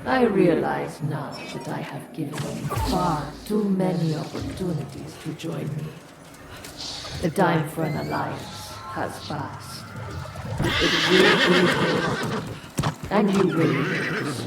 Speaker 6: I realize now that I have given you far too many opportunities to join me. The time for an alliance has passed. It will be over, and you will lose.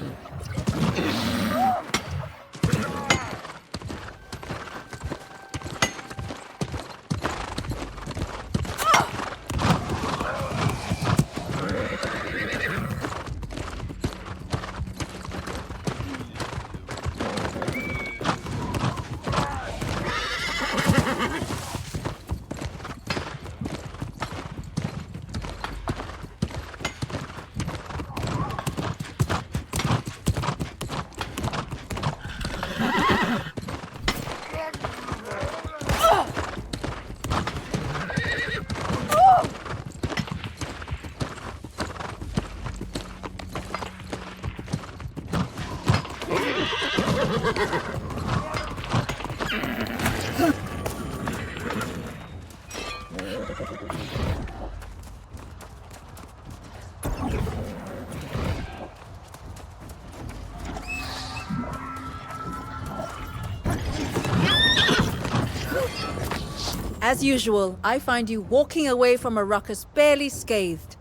Speaker 4: As usual, I find you walking away from a ruckus barely scathed.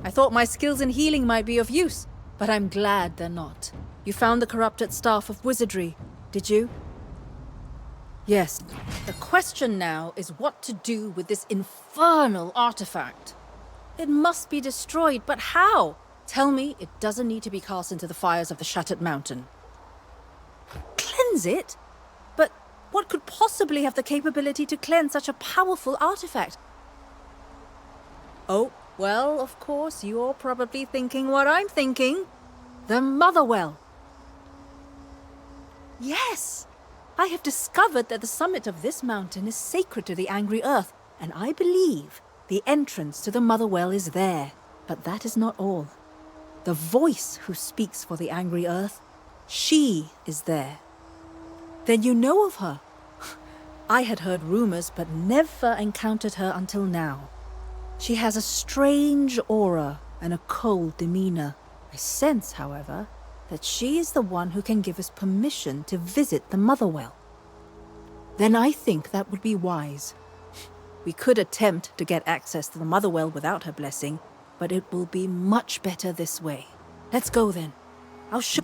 Speaker 4: I thought my skills in healing might be of use, but I'm glad they're not. You found the corrupted staff of wizardry, did you? Yes. The question now is what to do with this infernal artifact. It must be destroyed, but how? Tell me it doesn't need to be cast into the fires of the Shattered Mountain. Cleanse it? But what could possibly have the capability to cleanse such a powerful artifact? Oh, well, of course, you're probably thinking what I'm thinking. The Motherwell. Yes! I have discovered that the summit of this mountain is sacred to the Angry Earth, and I believe the entrance to the Motherwell is there. But that is not all. The voice who speaks for the Angry Earth, she is there. Then you know of her. I had heard rumors, but never encountered her until now. She has a strange aura and a cold demeanor. I sense, however, that she is the one who can give us permission to visit the Motherwell. Then I think that would be wise. We could attempt to get access to the Motherwell without her blessing, but it will be much better this way. Let's go then. I'll show...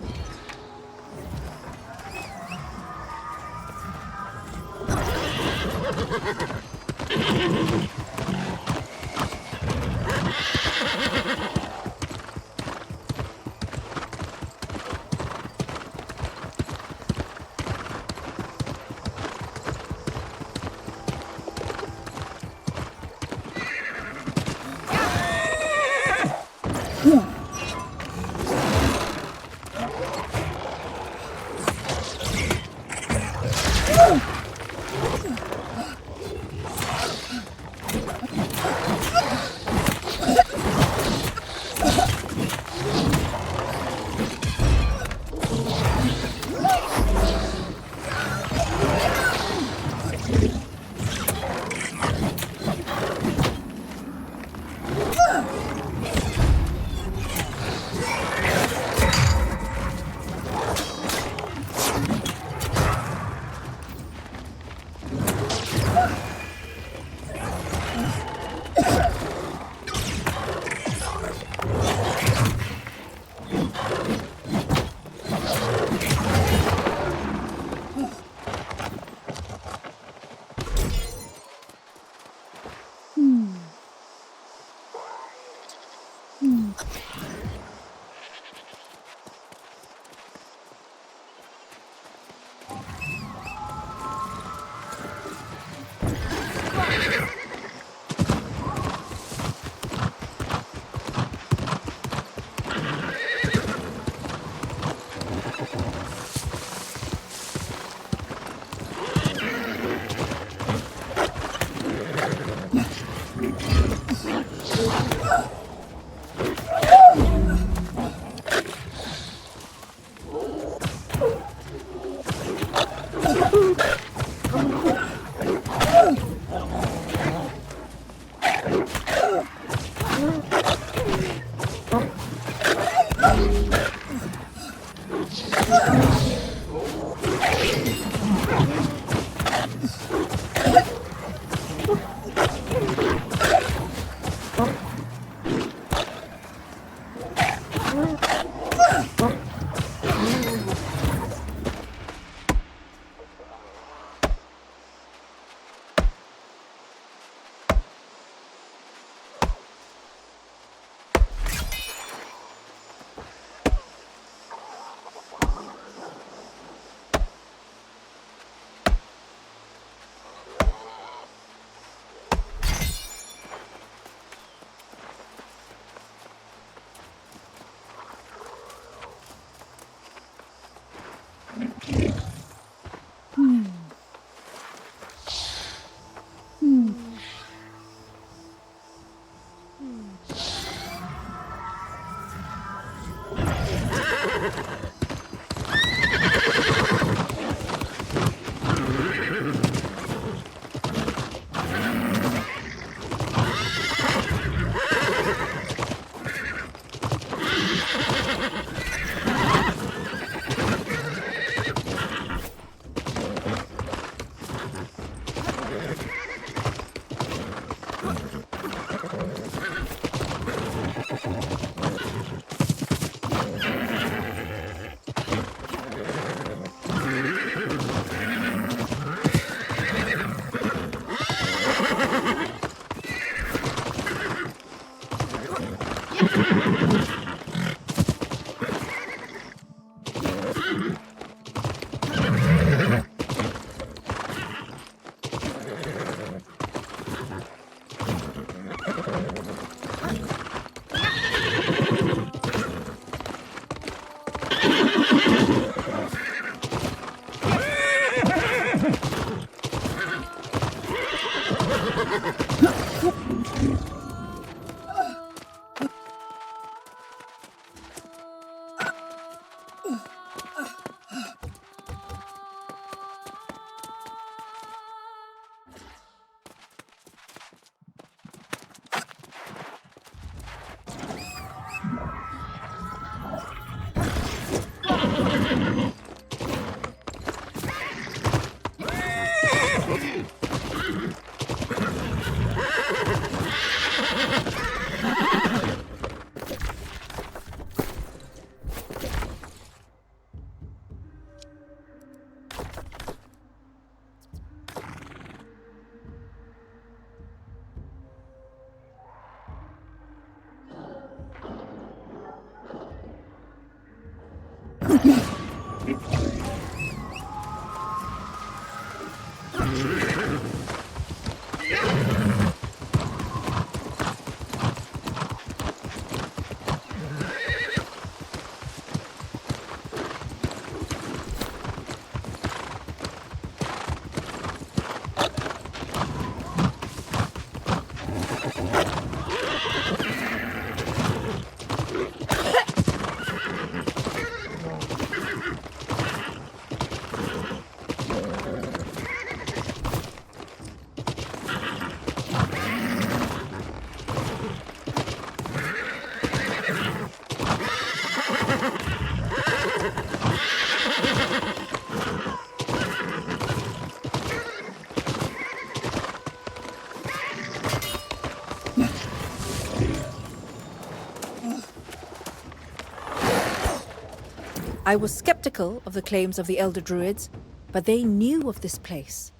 Speaker 4: I was skeptical of the claims of the Elder Druids, but they knew of this place.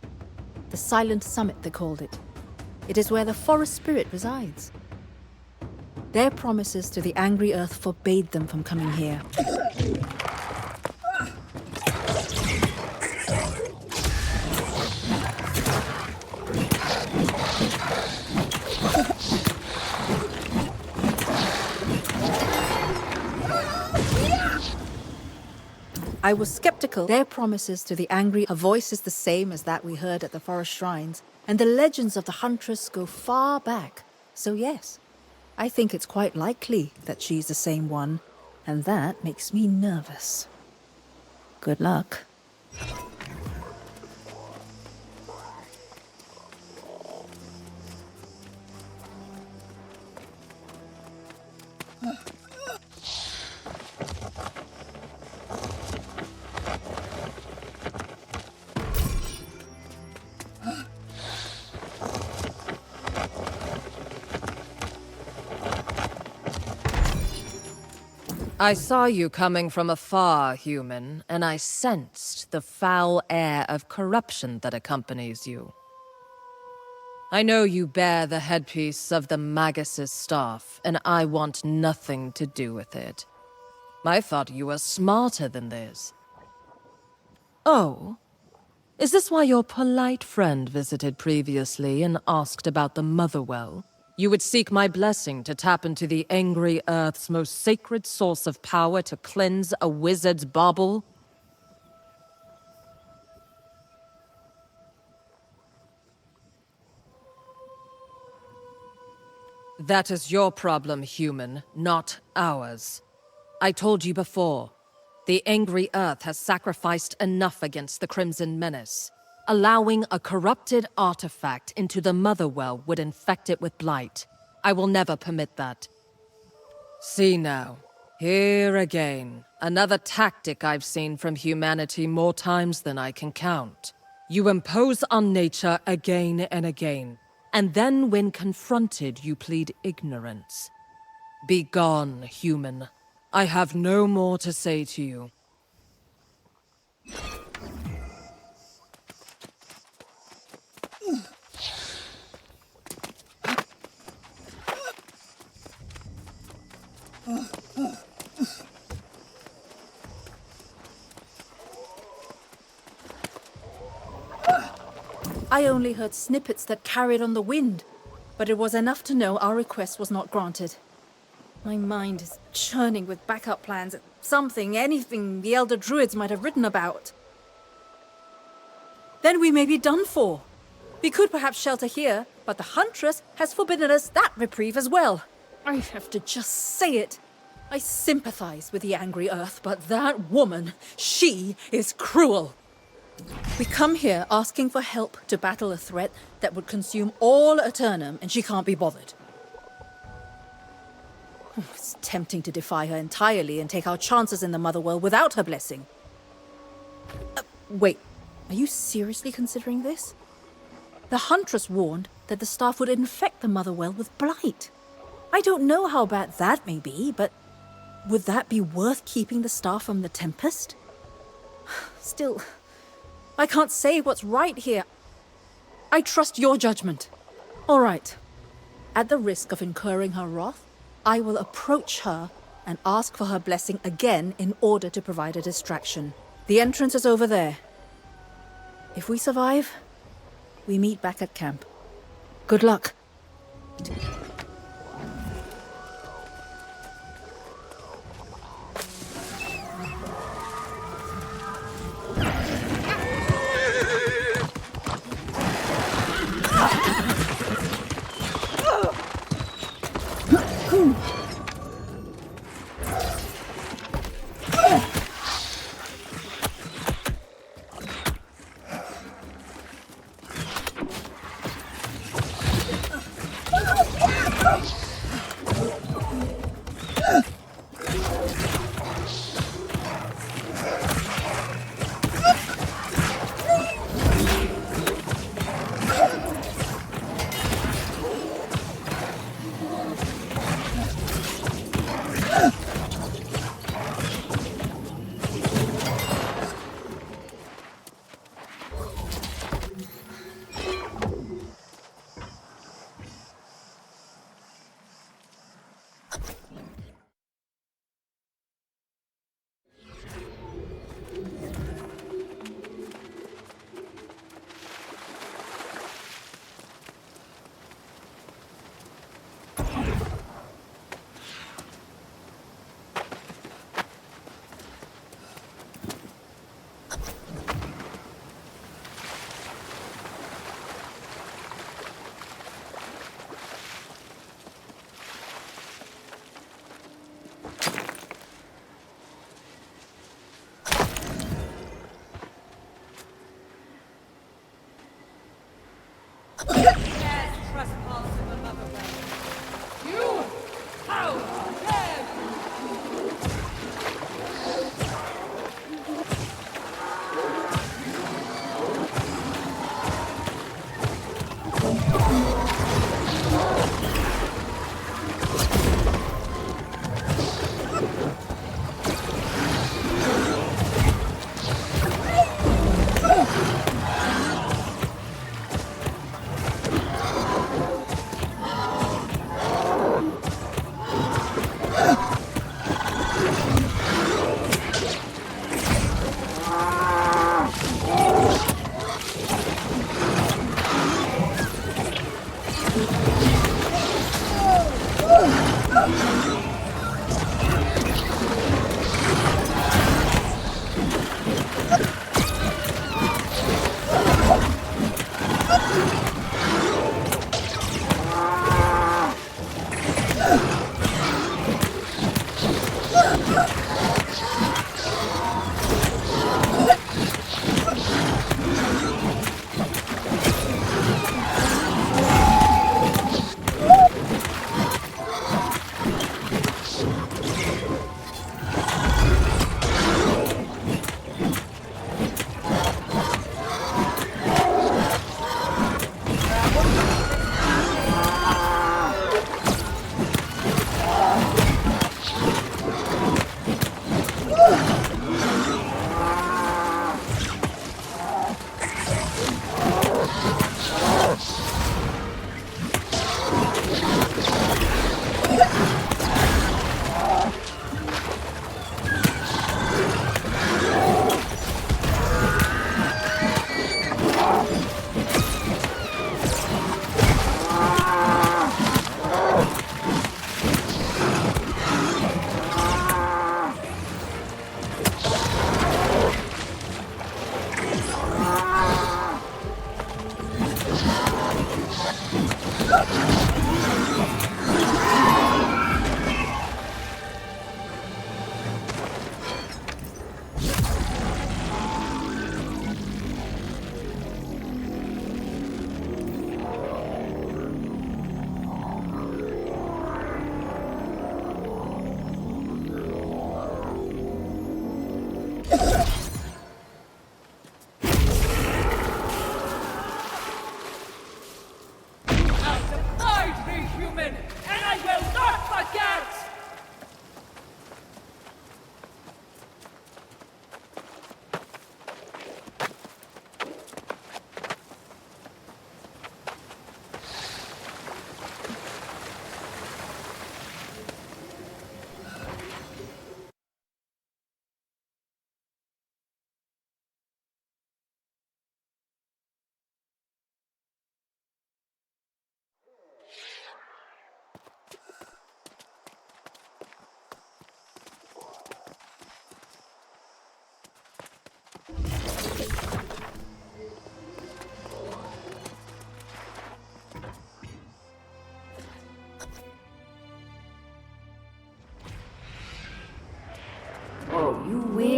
Speaker 4: The Silent Summit, they called it. It is where the forest spirit resides. Their promises to the angry earth forbade them from coming here. I was skeptical. Their promises to the angry, her voice is the same as that we heard at the forest shrines, and the legends of the Huntress go far back. So yes, I think it's quite likely that she's the same one, and that makes me nervous. Good luck.
Speaker 6: I saw you coming from afar, human, and I sensed the foul air of corruption that accompanies you. I know you bear the headpiece of the Magus's staff, and I want nothing to do with it. I thought you were smarter than this. Oh? Is this why your polite friend visited previously and asked about the Motherwell? You would seek my blessing to tap into the angry earth's most sacred source of power to cleanse a wizard's bauble? That is your problem, human, not ours. I told you before, The angry Earth has sacrificed enough against the Crimson Menace. Allowing a corrupted artifact into the Motherwell would infect it with blight. I will never permit that. See now. Here again. Another tactic I've seen from humanity more times than I can count. You impose on nature again and again, and then when confronted you plead ignorance. Begone, human. I have no more to say to you.
Speaker 4: I only heard snippets that carried on the wind, but it was enough to know our request was not granted. My mind is churning with backup plans, something, anything the Elder Druids might have written about. Then we may be done for. We could perhaps shelter here, but the Huntress has forbidden us that reprieve as well. I have to just say it. I sympathize with the angry Earth, but that woman, she is cruel. We come here asking for help to battle a threat that would consume all Eternum, and she can't be bothered. It's tempting to defy her entirely and take our chances in the Motherwell without her blessing. Wait, are you seriously considering this? The Huntress warned that the staff would infect the Motherwell with blight. I don't know how bad that may be, but would that be worth keeping the staff from the Tempest? Still, I can't say what's right here. I trust your judgment. All right. At the risk of incurring her wrath, I will approach her and ask for her blessing again in order to provide a distraction. The entrance is over there. If we survive, we meet back at camp. Good luck.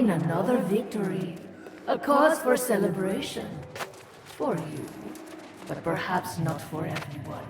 Speaker 6: gain another victory. A cause for celebration. For you, but perhaps not for everyone.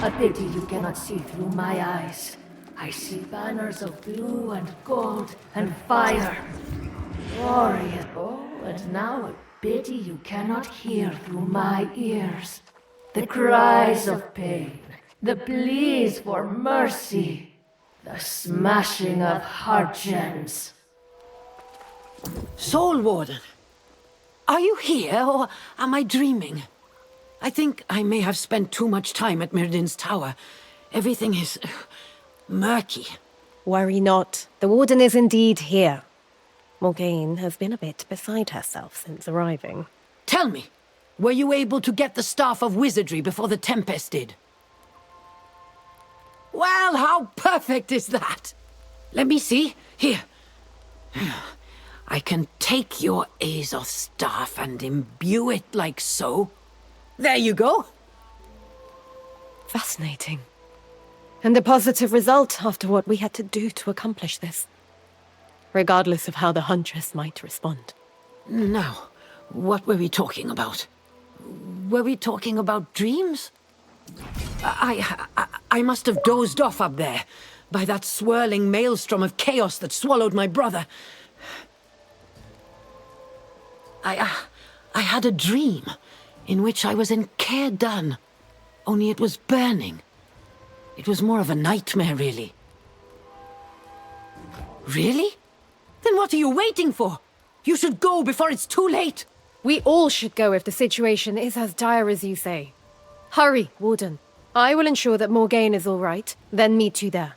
Speaker 6: A pity you cannot see through my eyes. I see banners of blue and gold and fire. Glorious. Oh, and now a pity you cannot hear through my ears. The cries of pain, the pleas for mercy, the smashing of heart gems.
Speaker 2: Soul Warden, are you here or am I dreaming? I think I may have spent too much time at Mirrodin's tower. Everything is murky.
Speaker 11: Worry not. The Warden is indeed here. Morgaine has been a bit beside herself since arriving.
Speaker 2: Tell me, were you able to get the Staff of Wizardry before the Tempest did? Well, how perfect is that? Let me see. Here. I can take your Azoth staff and imbue it like so. There you go.
Speaker 11: Fascinating. And a positive result after what we had to do to accomplish this. Regardless of how the Huntress might respond.
Speaker 2: Now, what were we talking about? Were we talking about dreams? I must have dozed off up there, by that swirling maelstrom of chaos that swallowed my brother. I had a dream in which I was in Caer-Dan, only it was burning. It was more of a nightmare, really. Really? Then what are you waiting for? You should go before it's too late.
Speaker 11: We all should go if the situation is as dire as you say. Hurry, Warden. I will ensure that Morgaine is all right, then meet you there.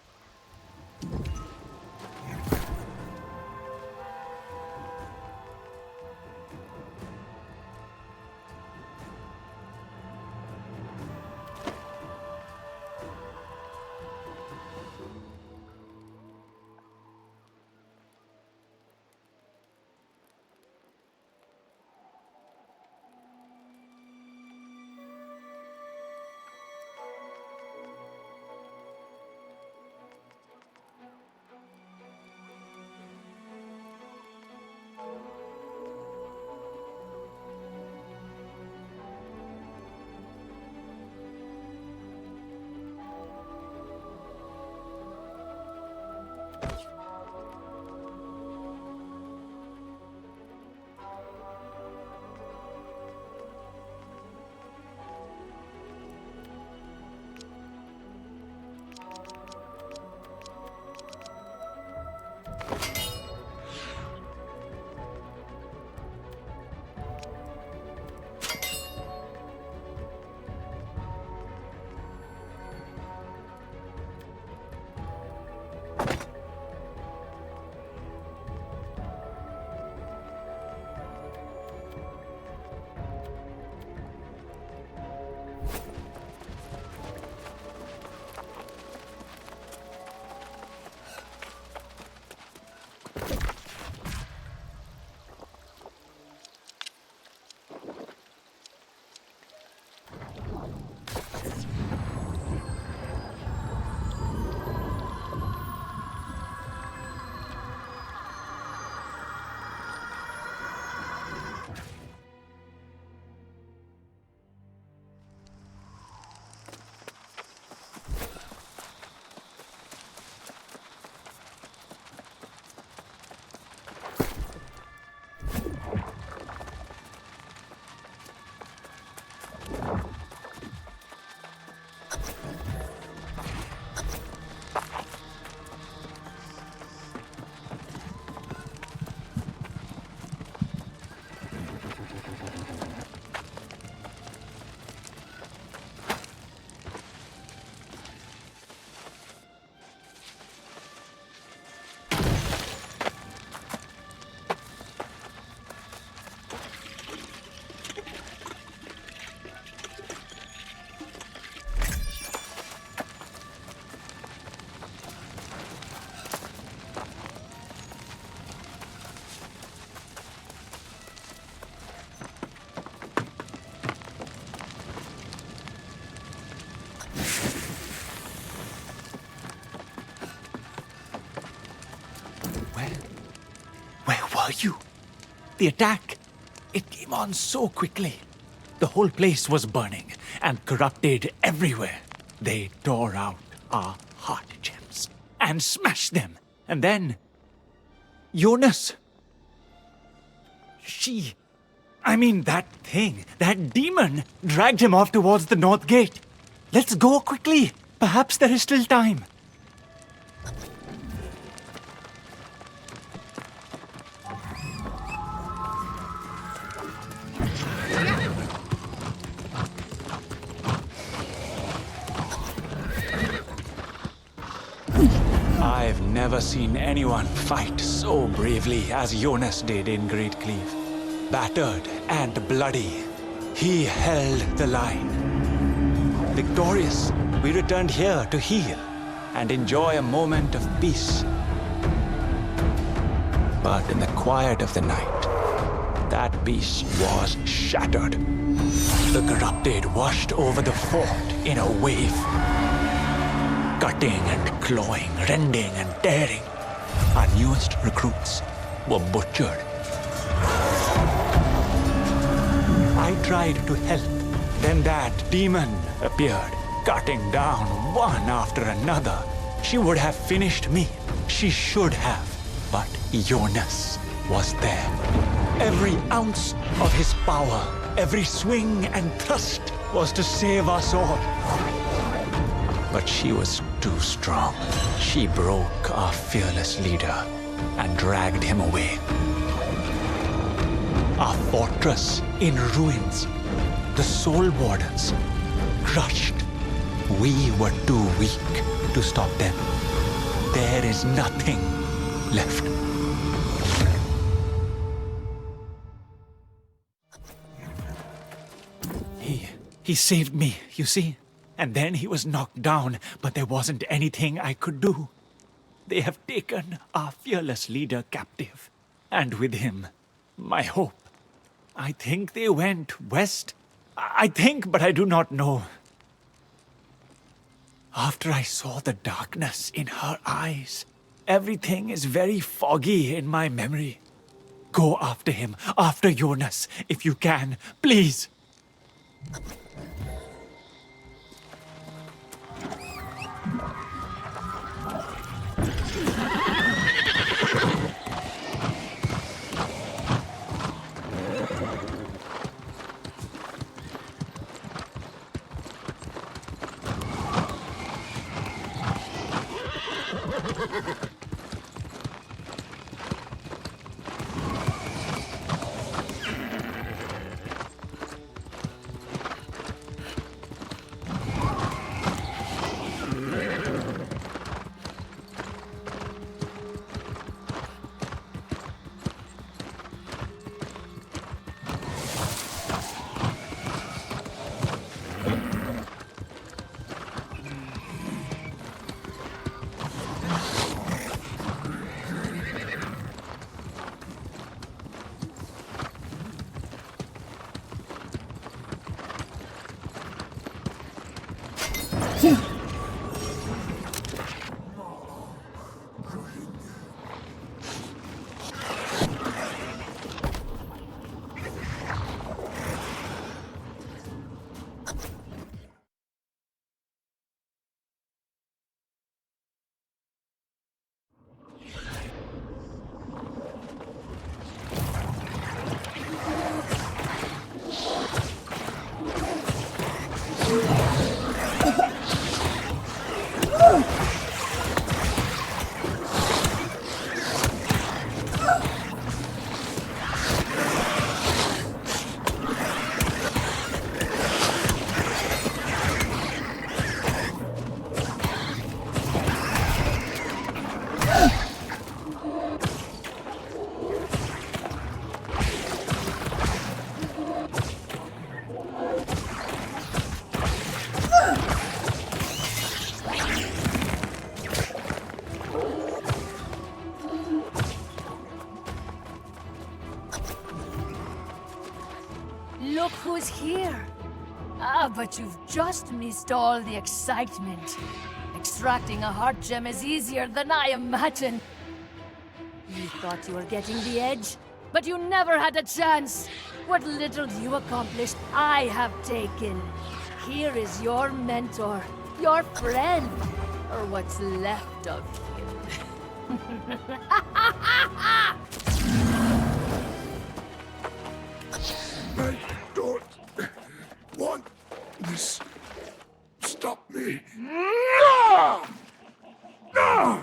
Speaker 12: are you? The attack, it came on so quickly. The whole place was burning and corrupted everywhere. They tore out our heart gems and smashed them. And then, Jonas. That thing, that demon, dragged him off towards the north gate. Let's go quickly. Perhaps there is still time. I've never seen anyone fight so bravely as Jonas did in Great Cleave. Battered and bloody, he held the line. Victorious, we returned here to heal and enjoy a moment of peace. But in the quiet of the night, that peace was shattered. The corrupted washed over the fort in a wave. Cutting and clawing, rending and tearing. Our newest recruits were butchered. I tried to help. Then that demon appeared, cutting down one after another. She would have finished me. She should have. But Jonas was there. Every ounce of his power, every swing and thrust was to save us all. But she was too strong. She broke our fearless leader and dragged him away. Our fortress in ruins. The Soul Wardens crushed. We were too weak to stop them. There is nothing left. He saved me, you see? And then he was knocked down, but there wasn't anything I could do. They have taken our fearless leader captive, and with him, my hope. I think they went west. I think, but I do not know. After I saw the darkness in her eyes, everything is very foggy in my memory. Go after him, after Jonas, if you can, please.
Speaker 10: Look who's here! Ah, but you've just missed all the excitement. Extracting a heart gem is easier than I imagined. You thought you were getting the edge, but you never had a chance. What little you accomplished, I have taken. Here is your mentor, your friend, or what's left of him.
Speaker 13: I don't want this. Stop me. No! No!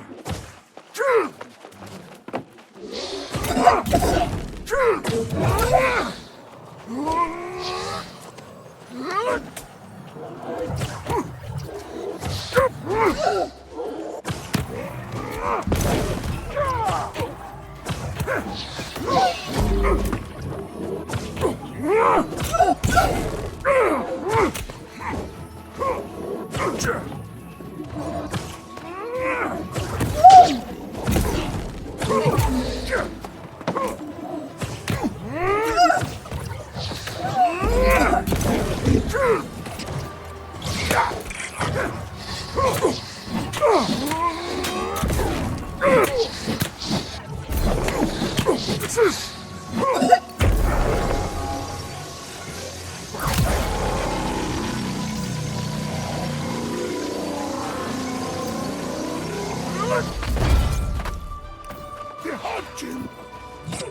Speaker 13: The hot gym!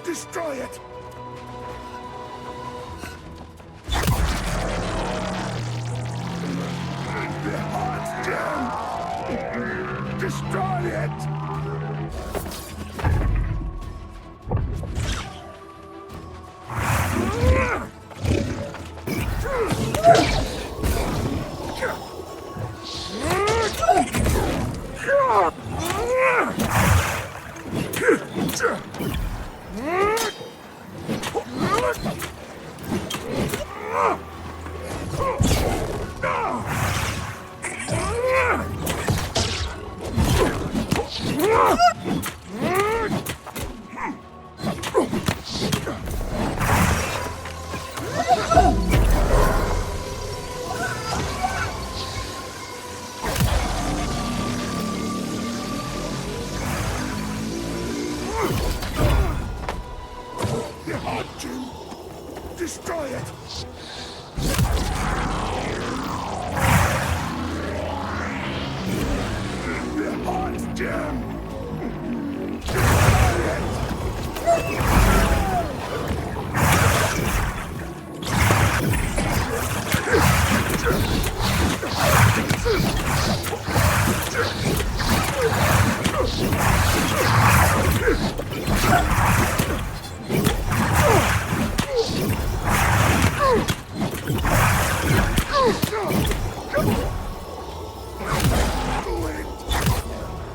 Speaker 13: Destroy it! The hot gem! Destroy it! The hot gem! Destroy it! The hot gem! Destroy it!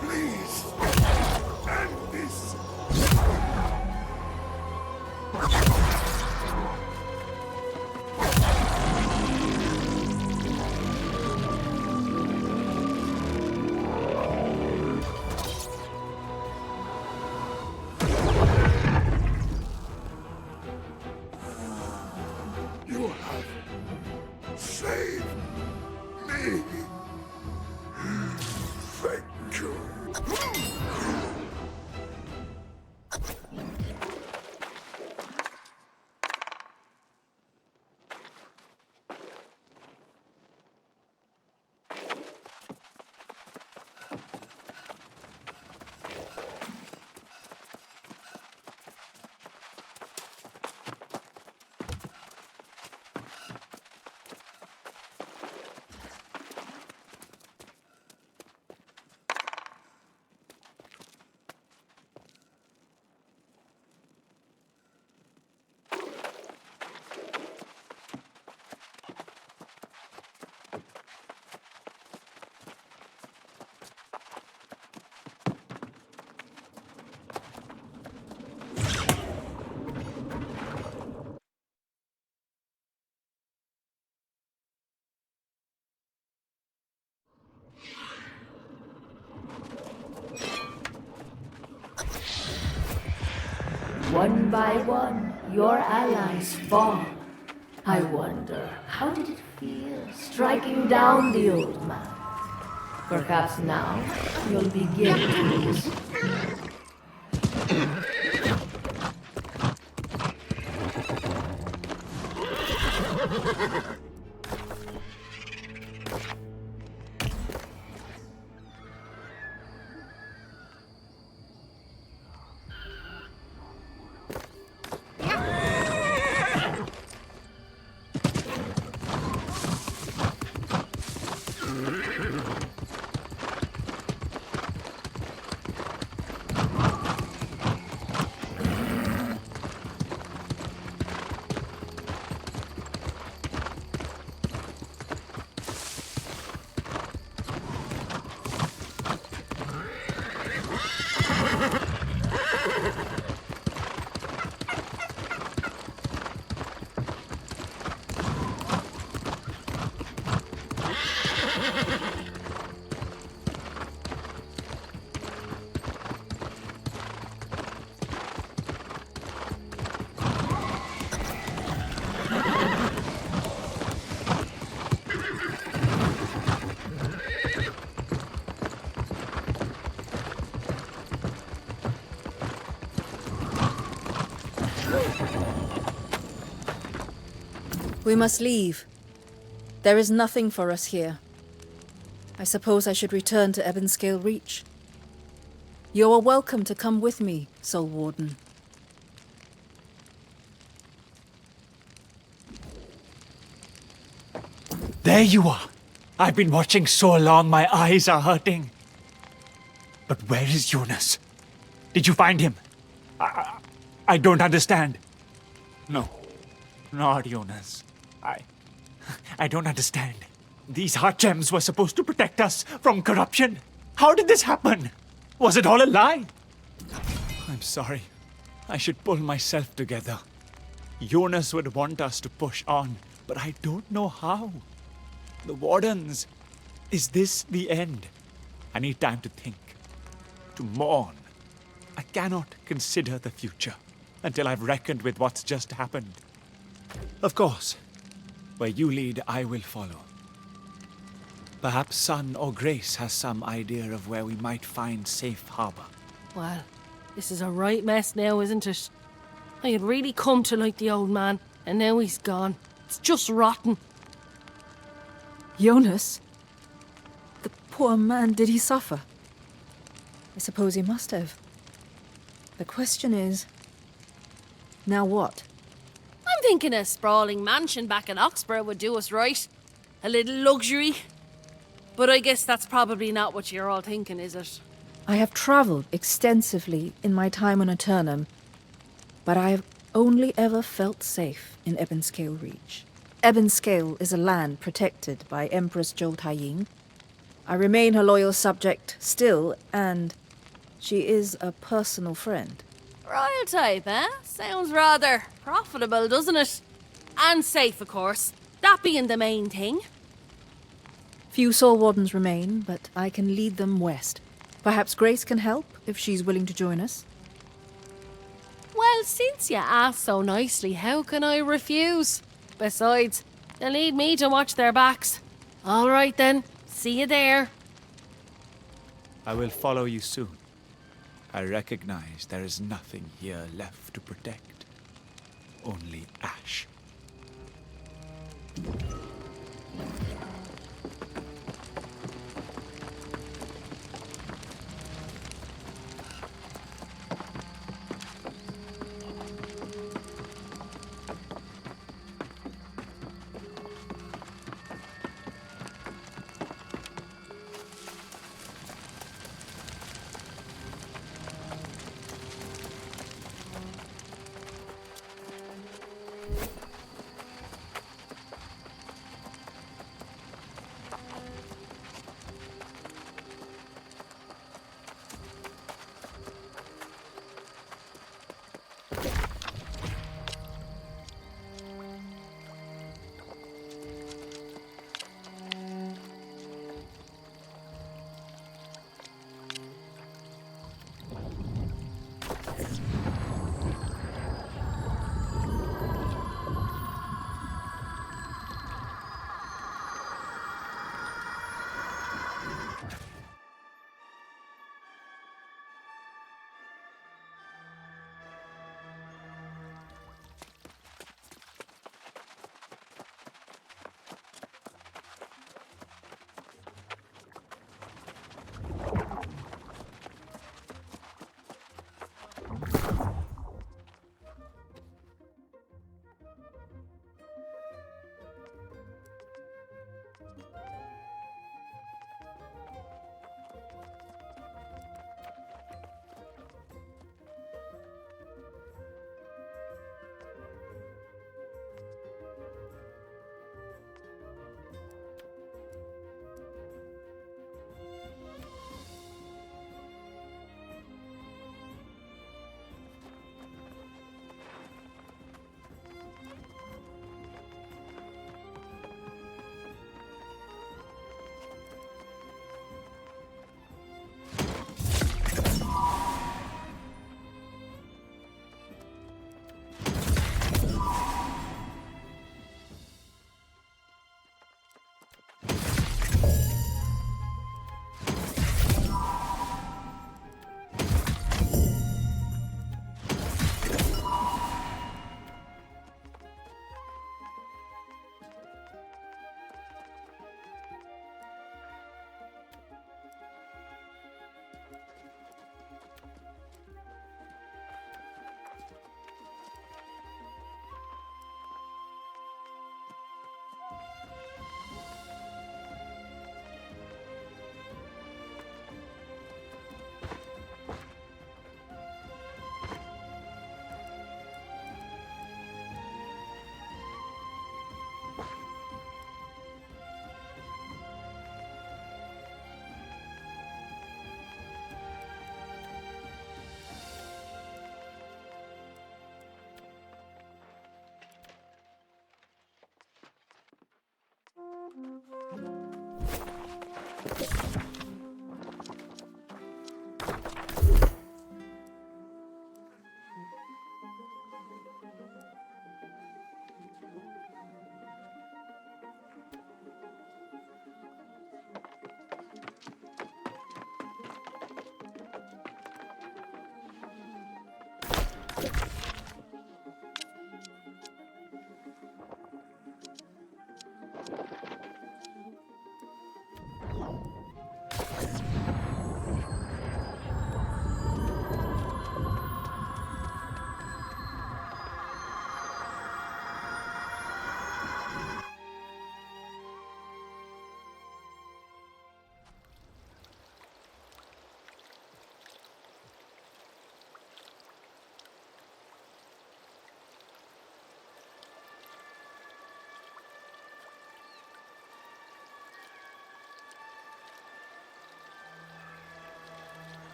Speaker 13: Please, end this. You have saved me. Thank you.
Speaker 6: One by one, your allies fall. I wonder, how did it feel striking down the old man? Perhaps now you'll begin to listen.
Speaker 4: We must leave. There is nothing for us here. I suppose I should return to Ebonscale Reach. You are welcome to come with me, Soul Warden.
Speaker 12: There you are. I've been watching so long, my eyes are hurting. But where is Jonas? Did you find him? I don't understand. No, not Jonas. I don't understand. These heart gems were supposed to protect us from corruption. How did this happen? Was it all a lie? I'm sorry. I should pull myself together. Jonas would want us to push on, but I don't know how. The Wardens. Is this the end? I need time to think. To mourn. I cannot consider the future until I've reckoned with what's just happened. Of course. Where you lead, I will follow. Perhaps Sun or Grace has some idea of where we might find safe harbor.
Speaker 14: Well, this is a right mess now, isn't it? I had really come to like the old man, and now he's gone. It's just rotten.
Speaker 4: Jonas? The poor man, did he suffer? I suppose he must have. The question is, now what?
Speaker 14: I'm thinking a sprawling mansion back in Oxborough would do us right. A little luxury. But I guess that's probably not what you're all thinking, is it?
Speaker 4: I have travelled extensively in my time on Eternum, but I have only ever felt safe in Ebonscale Reach. Ebonscale is a land protected by Empress Jol Taying. I remain her loyal subject still, and she is a personal friend.
Speaker 14: Royal type, eh? Sounds rather profitable, doesn't it? And safe, of course. That being the main thing.
Speaker 4: Few Soul Wardens remain, but I can lead them west. Perhaps Grace can help, if she's willing to join us.
Speaker 14: Well, since you asked so nicely, how can I refuse? Besides, they'll need me to watch their backs. All right then, see you there.
Speaker 12: I will follow you soon. I recognize there is nothing here left to protect. Only ash.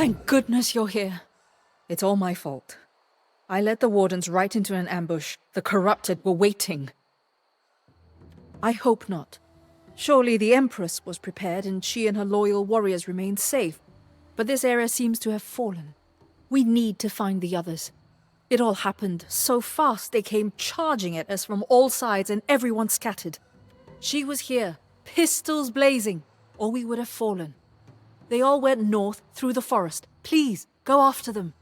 Speaker 4: Thank goodness you're here. It's all my fault. I led the Wardens right into an ambush. The corrupted were waiting. I hope not. Surely the Empress was prepared and she and her loyal warriors remained safe. But this area seems to have fallen. We need to find the others. It all happened so fast they came charging at us from all sides and everyone scattered. She was here, pistols blazing, or we would have fallen. They all went north through the forest. Please, go after them.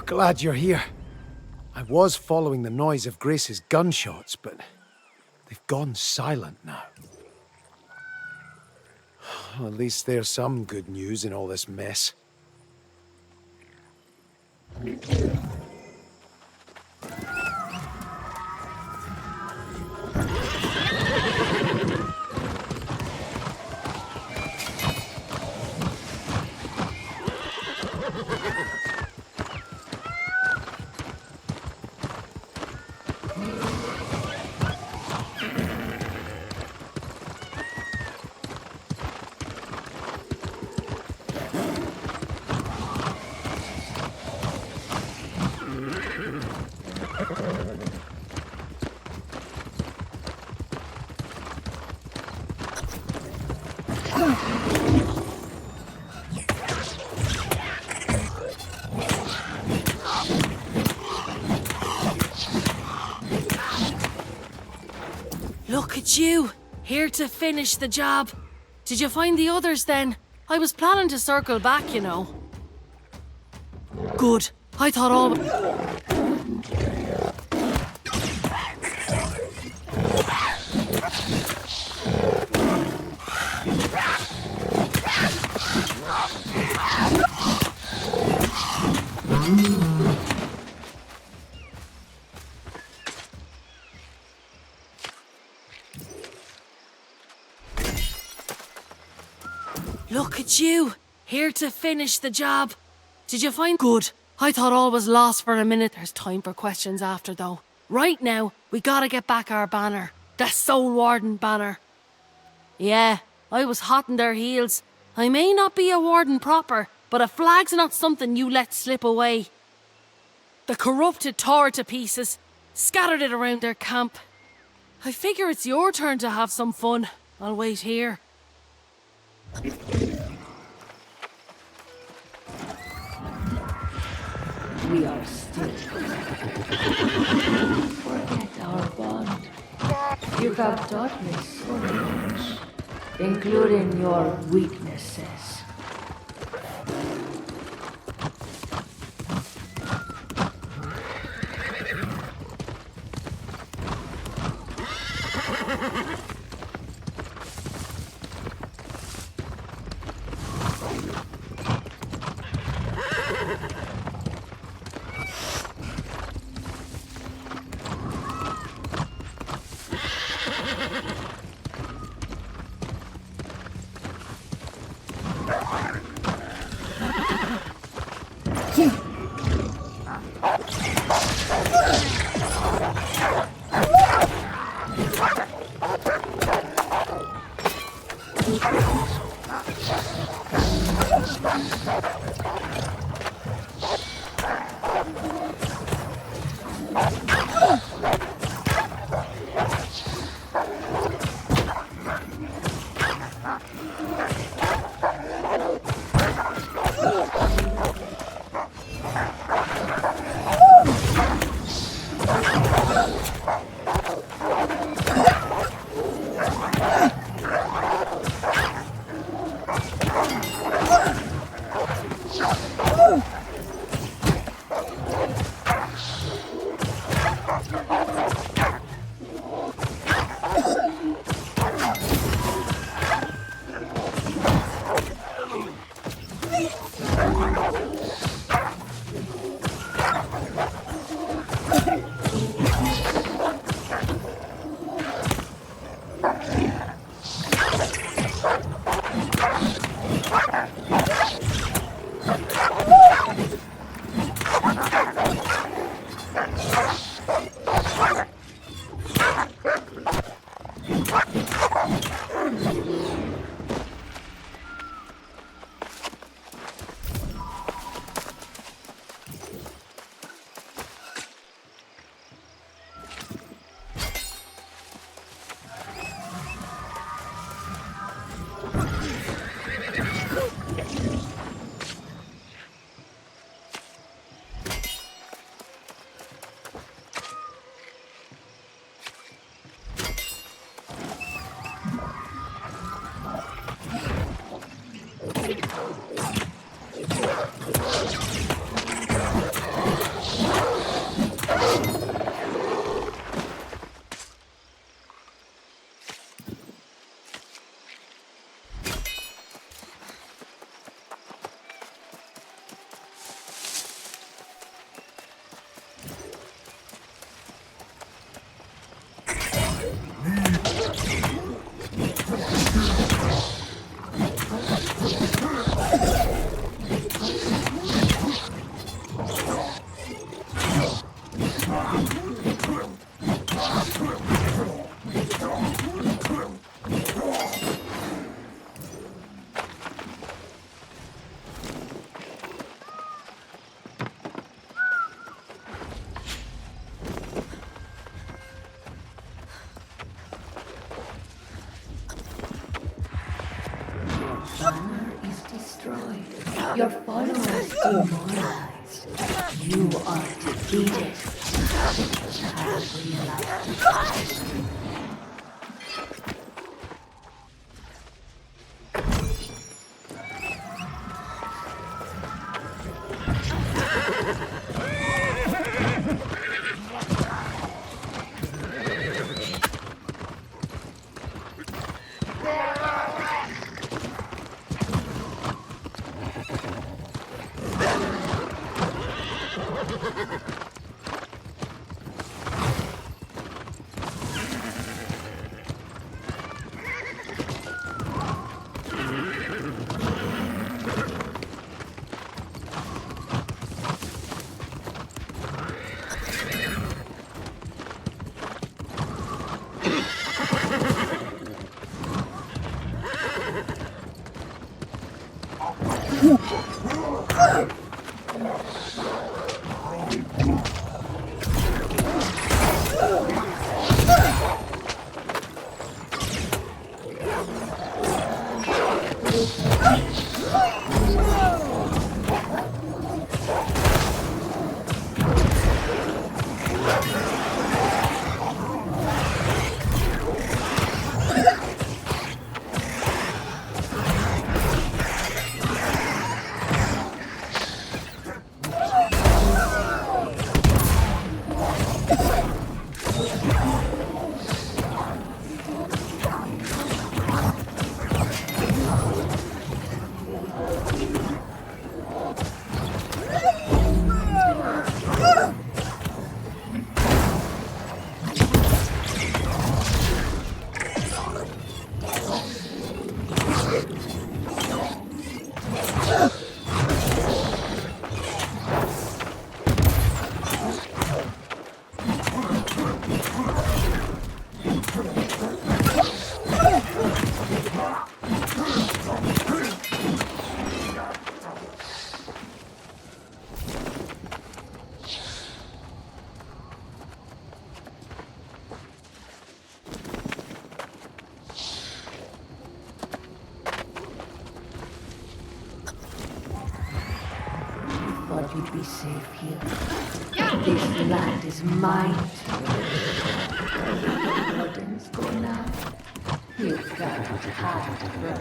Speaker 8: Glad you're here. I was following the noise of Grace's gunshots, but they've gone silent now. At least there's some good news in all this mess.
Speaker 14: Look at you, here to finish the job. Did you find the others then? I was planning to circle back, you know. Good. I thought all... Look at you, here to finish the job. Did you find... Good. I thought all was lost for a minute. There's time for questions after, though. Right now, we gotta get back our banner. The Soul Warden banner. Yeah, I was hot in their heels. I may not be a warden proper, but a flag's not something you let slip away. The corrupted tore it to pieces, scattered it around their camp. I figure it's your turn to have some fun. I'll wait here.
Speaker 6: We are still. Forget our bond. You have taught me so much, including your weaknesses. Demoralized. You are defeated. Thought you'd be safe here. This land is mine. Wardens go now. You cannot hide from me.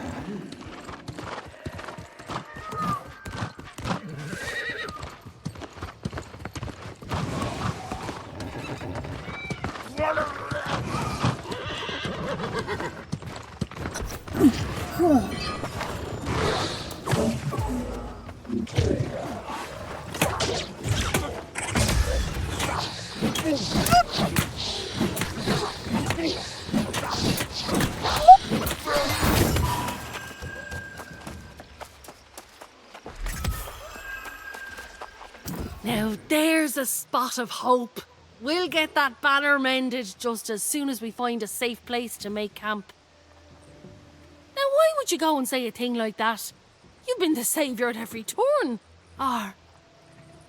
Speaker 14: Now there's a spot of hope. We'll get that banner mended just as soon as we find a safe place to make camp. Now why would you go and say a thing like that? You've been the saviour at every turn. Or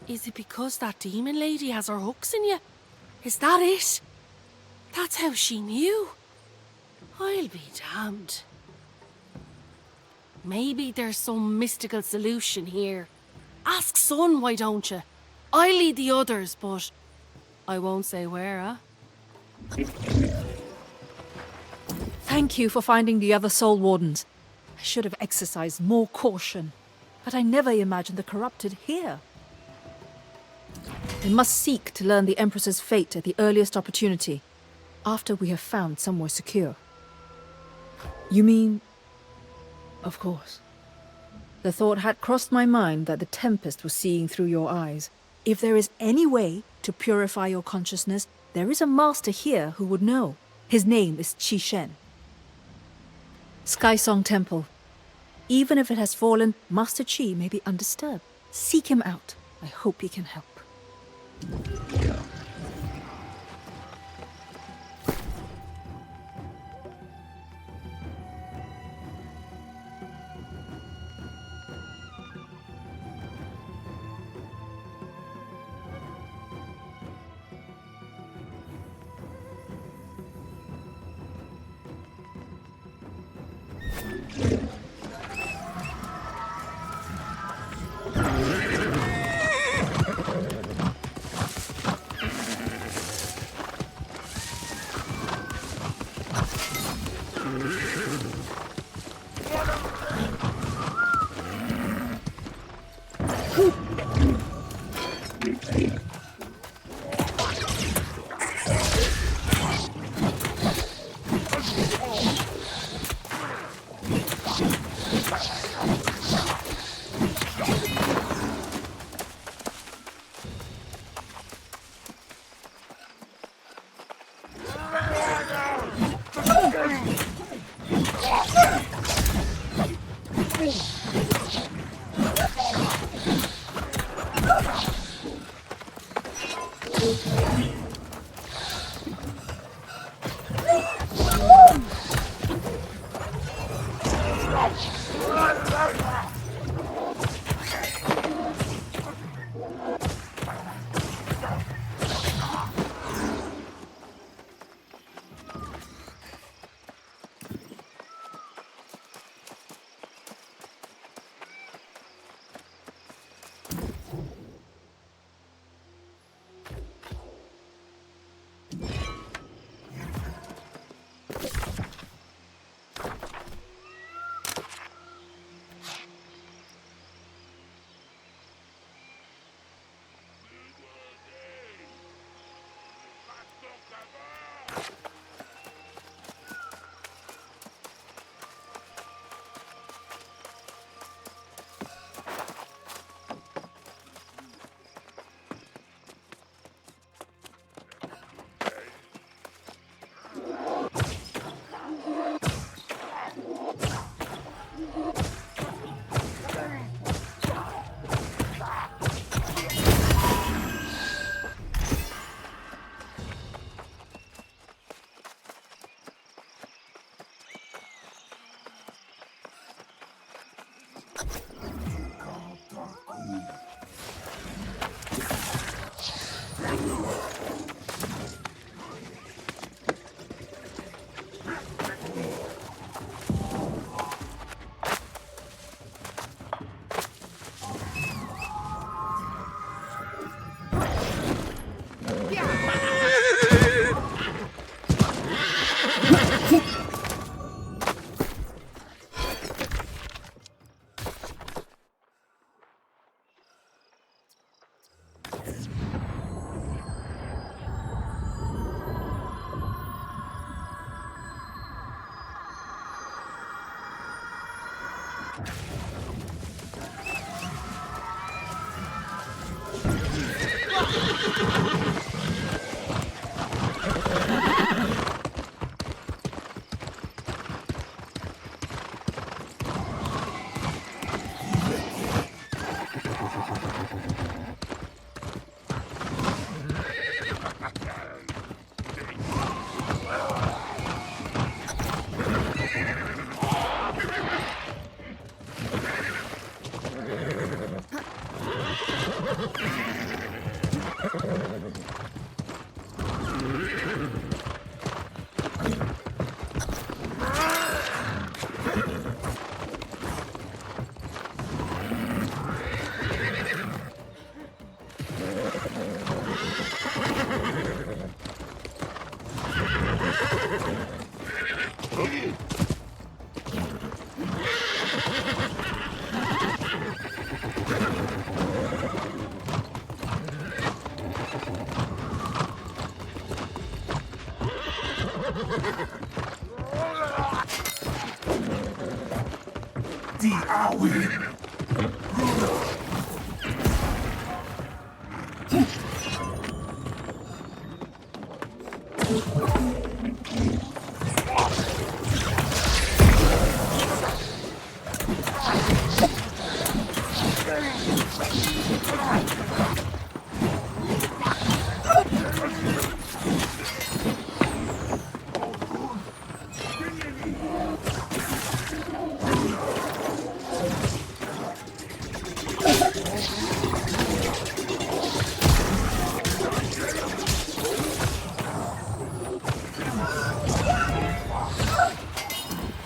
Speaker 14: is it because that demon lady has her hooks in you? Is that it? That's how she knew. I'll be damned. Maybe there's some mystical solution here. Ask Son, why don't you? I'll lead the others, but I won't say where, huh?
Speaker 4: Thank you for finding the other Soul Wardens. I should have exercised more caution, but I never imagined the corrupted here. I must seek to learn the Empress's fate at the earliest opportunity, after we have found somewhere secure. You mean... Of course. The thought had crossed my mind that the Tempest was seeing through your eyes. If there is any way to purify your consciousness, there is a master here who would know. His name is Qi Shen. Sky Song Temple. Even if it has fallen, Master Qi may be undisturbed. Seek him out. I hope he can help.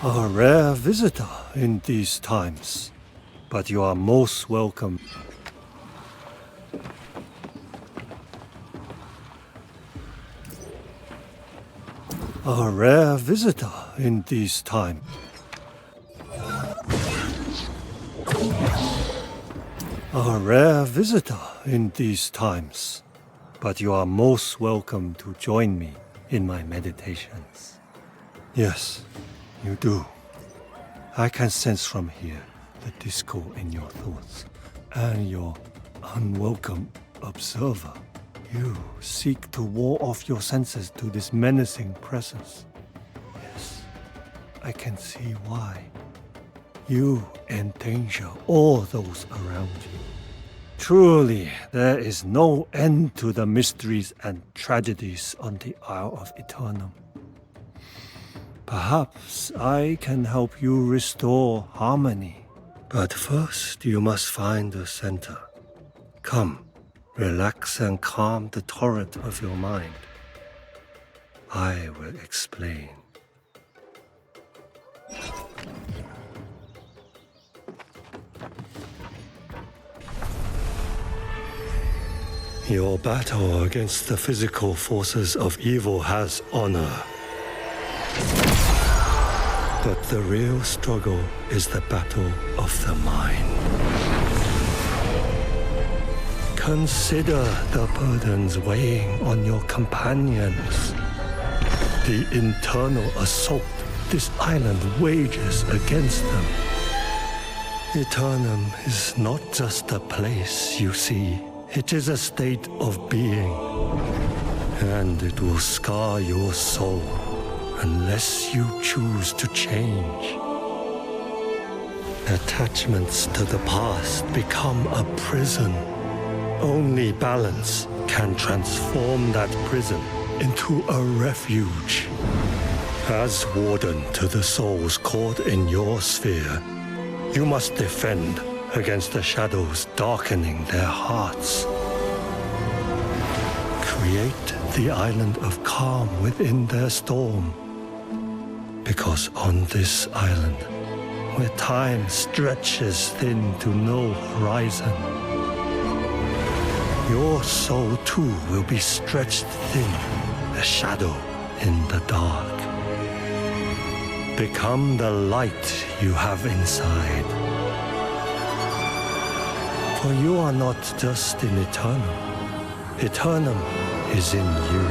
Speaker 15: A rare visitor in these times, but you are most welcome. A rare visitor in these times. A rare visitor in these times, but you are most welcome to join me in my meditations. Yes, you do. I can sense from here the discord in your thoughts and your unwelcome observer. You seek to ward off your senses to this menacing presence. Yes, I can see why. You endanger all those around you. Truly, there is no end to the mysteries and tragedies on the Isle of Eternum. Perhaps I can help you restore harmony. But first, you must find the center. Come, relax and calm the torrent of your mind. I will explain. Your battle against the physical forces of evil has honor. But the real struggle is the battle of the mind. Consider the burdens weighing on your companions. The internal assault this island wages against them. Eternum is not just a place, you see. It is a state of being. And it will scar your soul unless you choose to change. Attachments to the past become a prison. Only balance can transform that prison into a refuge. As warden to the souls caught in your sphere, you must defend against the shadows darkening their hearts. Create the island of calm within their storm. Because on this island, where time stretches thin to no horizon, your soul too will be stretched thin, a shadow in the dark. Become the light you have inside. For you are not just in Eternum. Eternum is in you.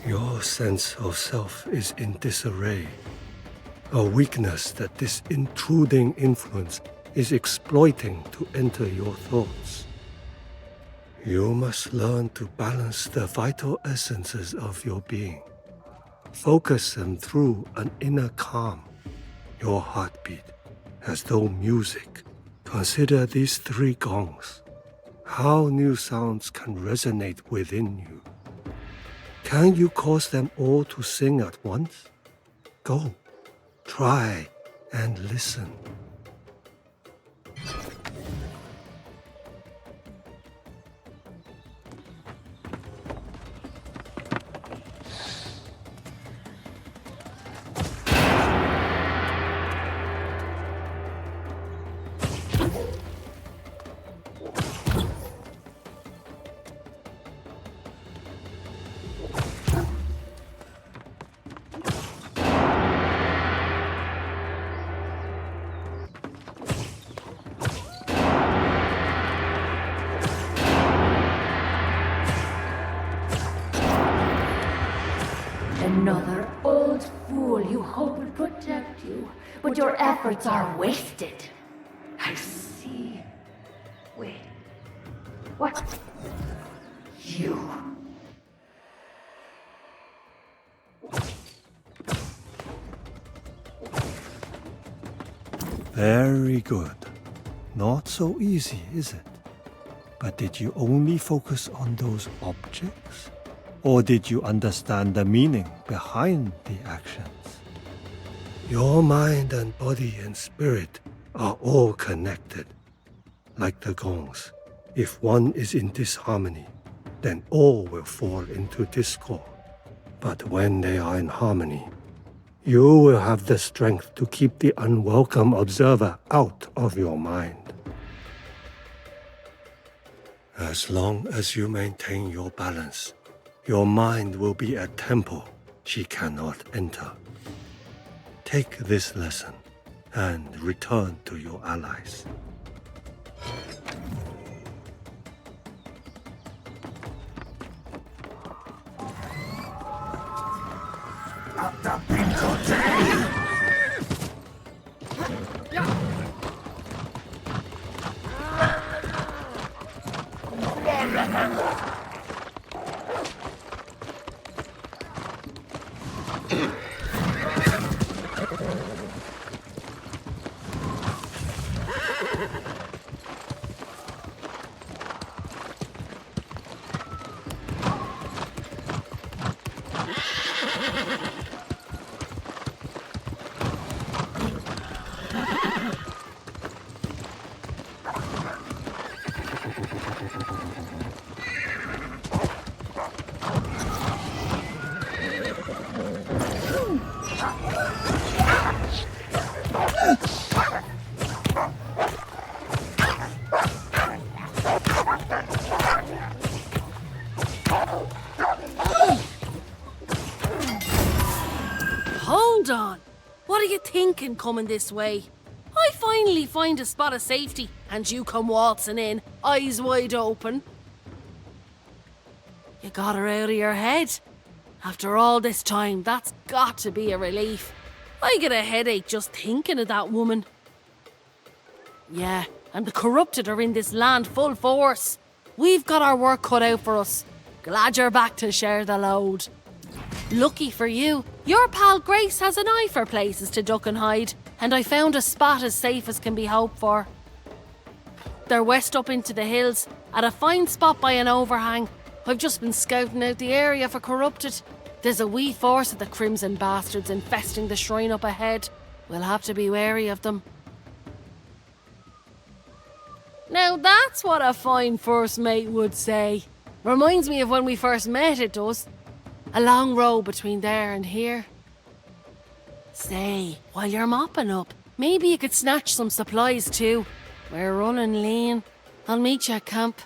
Speaker 15: Your sense of self is in disarray. A weakness that this intruding influence is exploiting to enter your thoughts. You must learn to balance the vital essences of your being. Focus them through an inner calm, your heartbeat, as though music. Consider these 3 gongs. How new sounds can resonate within you. Can you cause them all to sing at once? Go, try and listen.
Speaker 6: Another old fool you hope will protect you, but your efforts are wasted. I see. Wait. What? You.
Speaker 15: Very good. Not so easy, is it? But did you only focus on those objects? Or did you understand the meaning behind the actions? Your mind and body and spirit are all connected. Like the gongs, if one is in disharmony, then all will fall into discord. But when they are in harmony, you will have the strength to keep the unwelcome observer out of your mind. As long as you maintain your balance, your mind will be a temple she cannot enter. Take this lesson and return to your allies.
Speaker 14: Hold on. What are you thinking coming this way? I finally find a spot of safety, and you come waltzing in, eyes wide open. You got her out of your head. After all this time, that's got to be a relief. I get a headache just thinking of that woman. Yeah, and the corrupted are in this land full force. We've got our work cut out for us. Glad you're back to share the load. Lucky for you, your pal Grace has an eye for places to duck and hide, and I found a spot as safe as can be hoped for. They're west up into the hills, at a fine spot by an overhang. I've just been scouting out the area for corrupted. There's a wee force of the Crimson bastards infesting the shrine up ahead. We'll have to be wary of them. Now that's what a fine first mate would say. Reminds me of when we first met, it does. A long row between there and here. Say, while you're mopping up, maybe you could snatch some supplies too. We're running lean. I'll meet you at camp.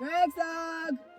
Speaker 16: Thanks, dog!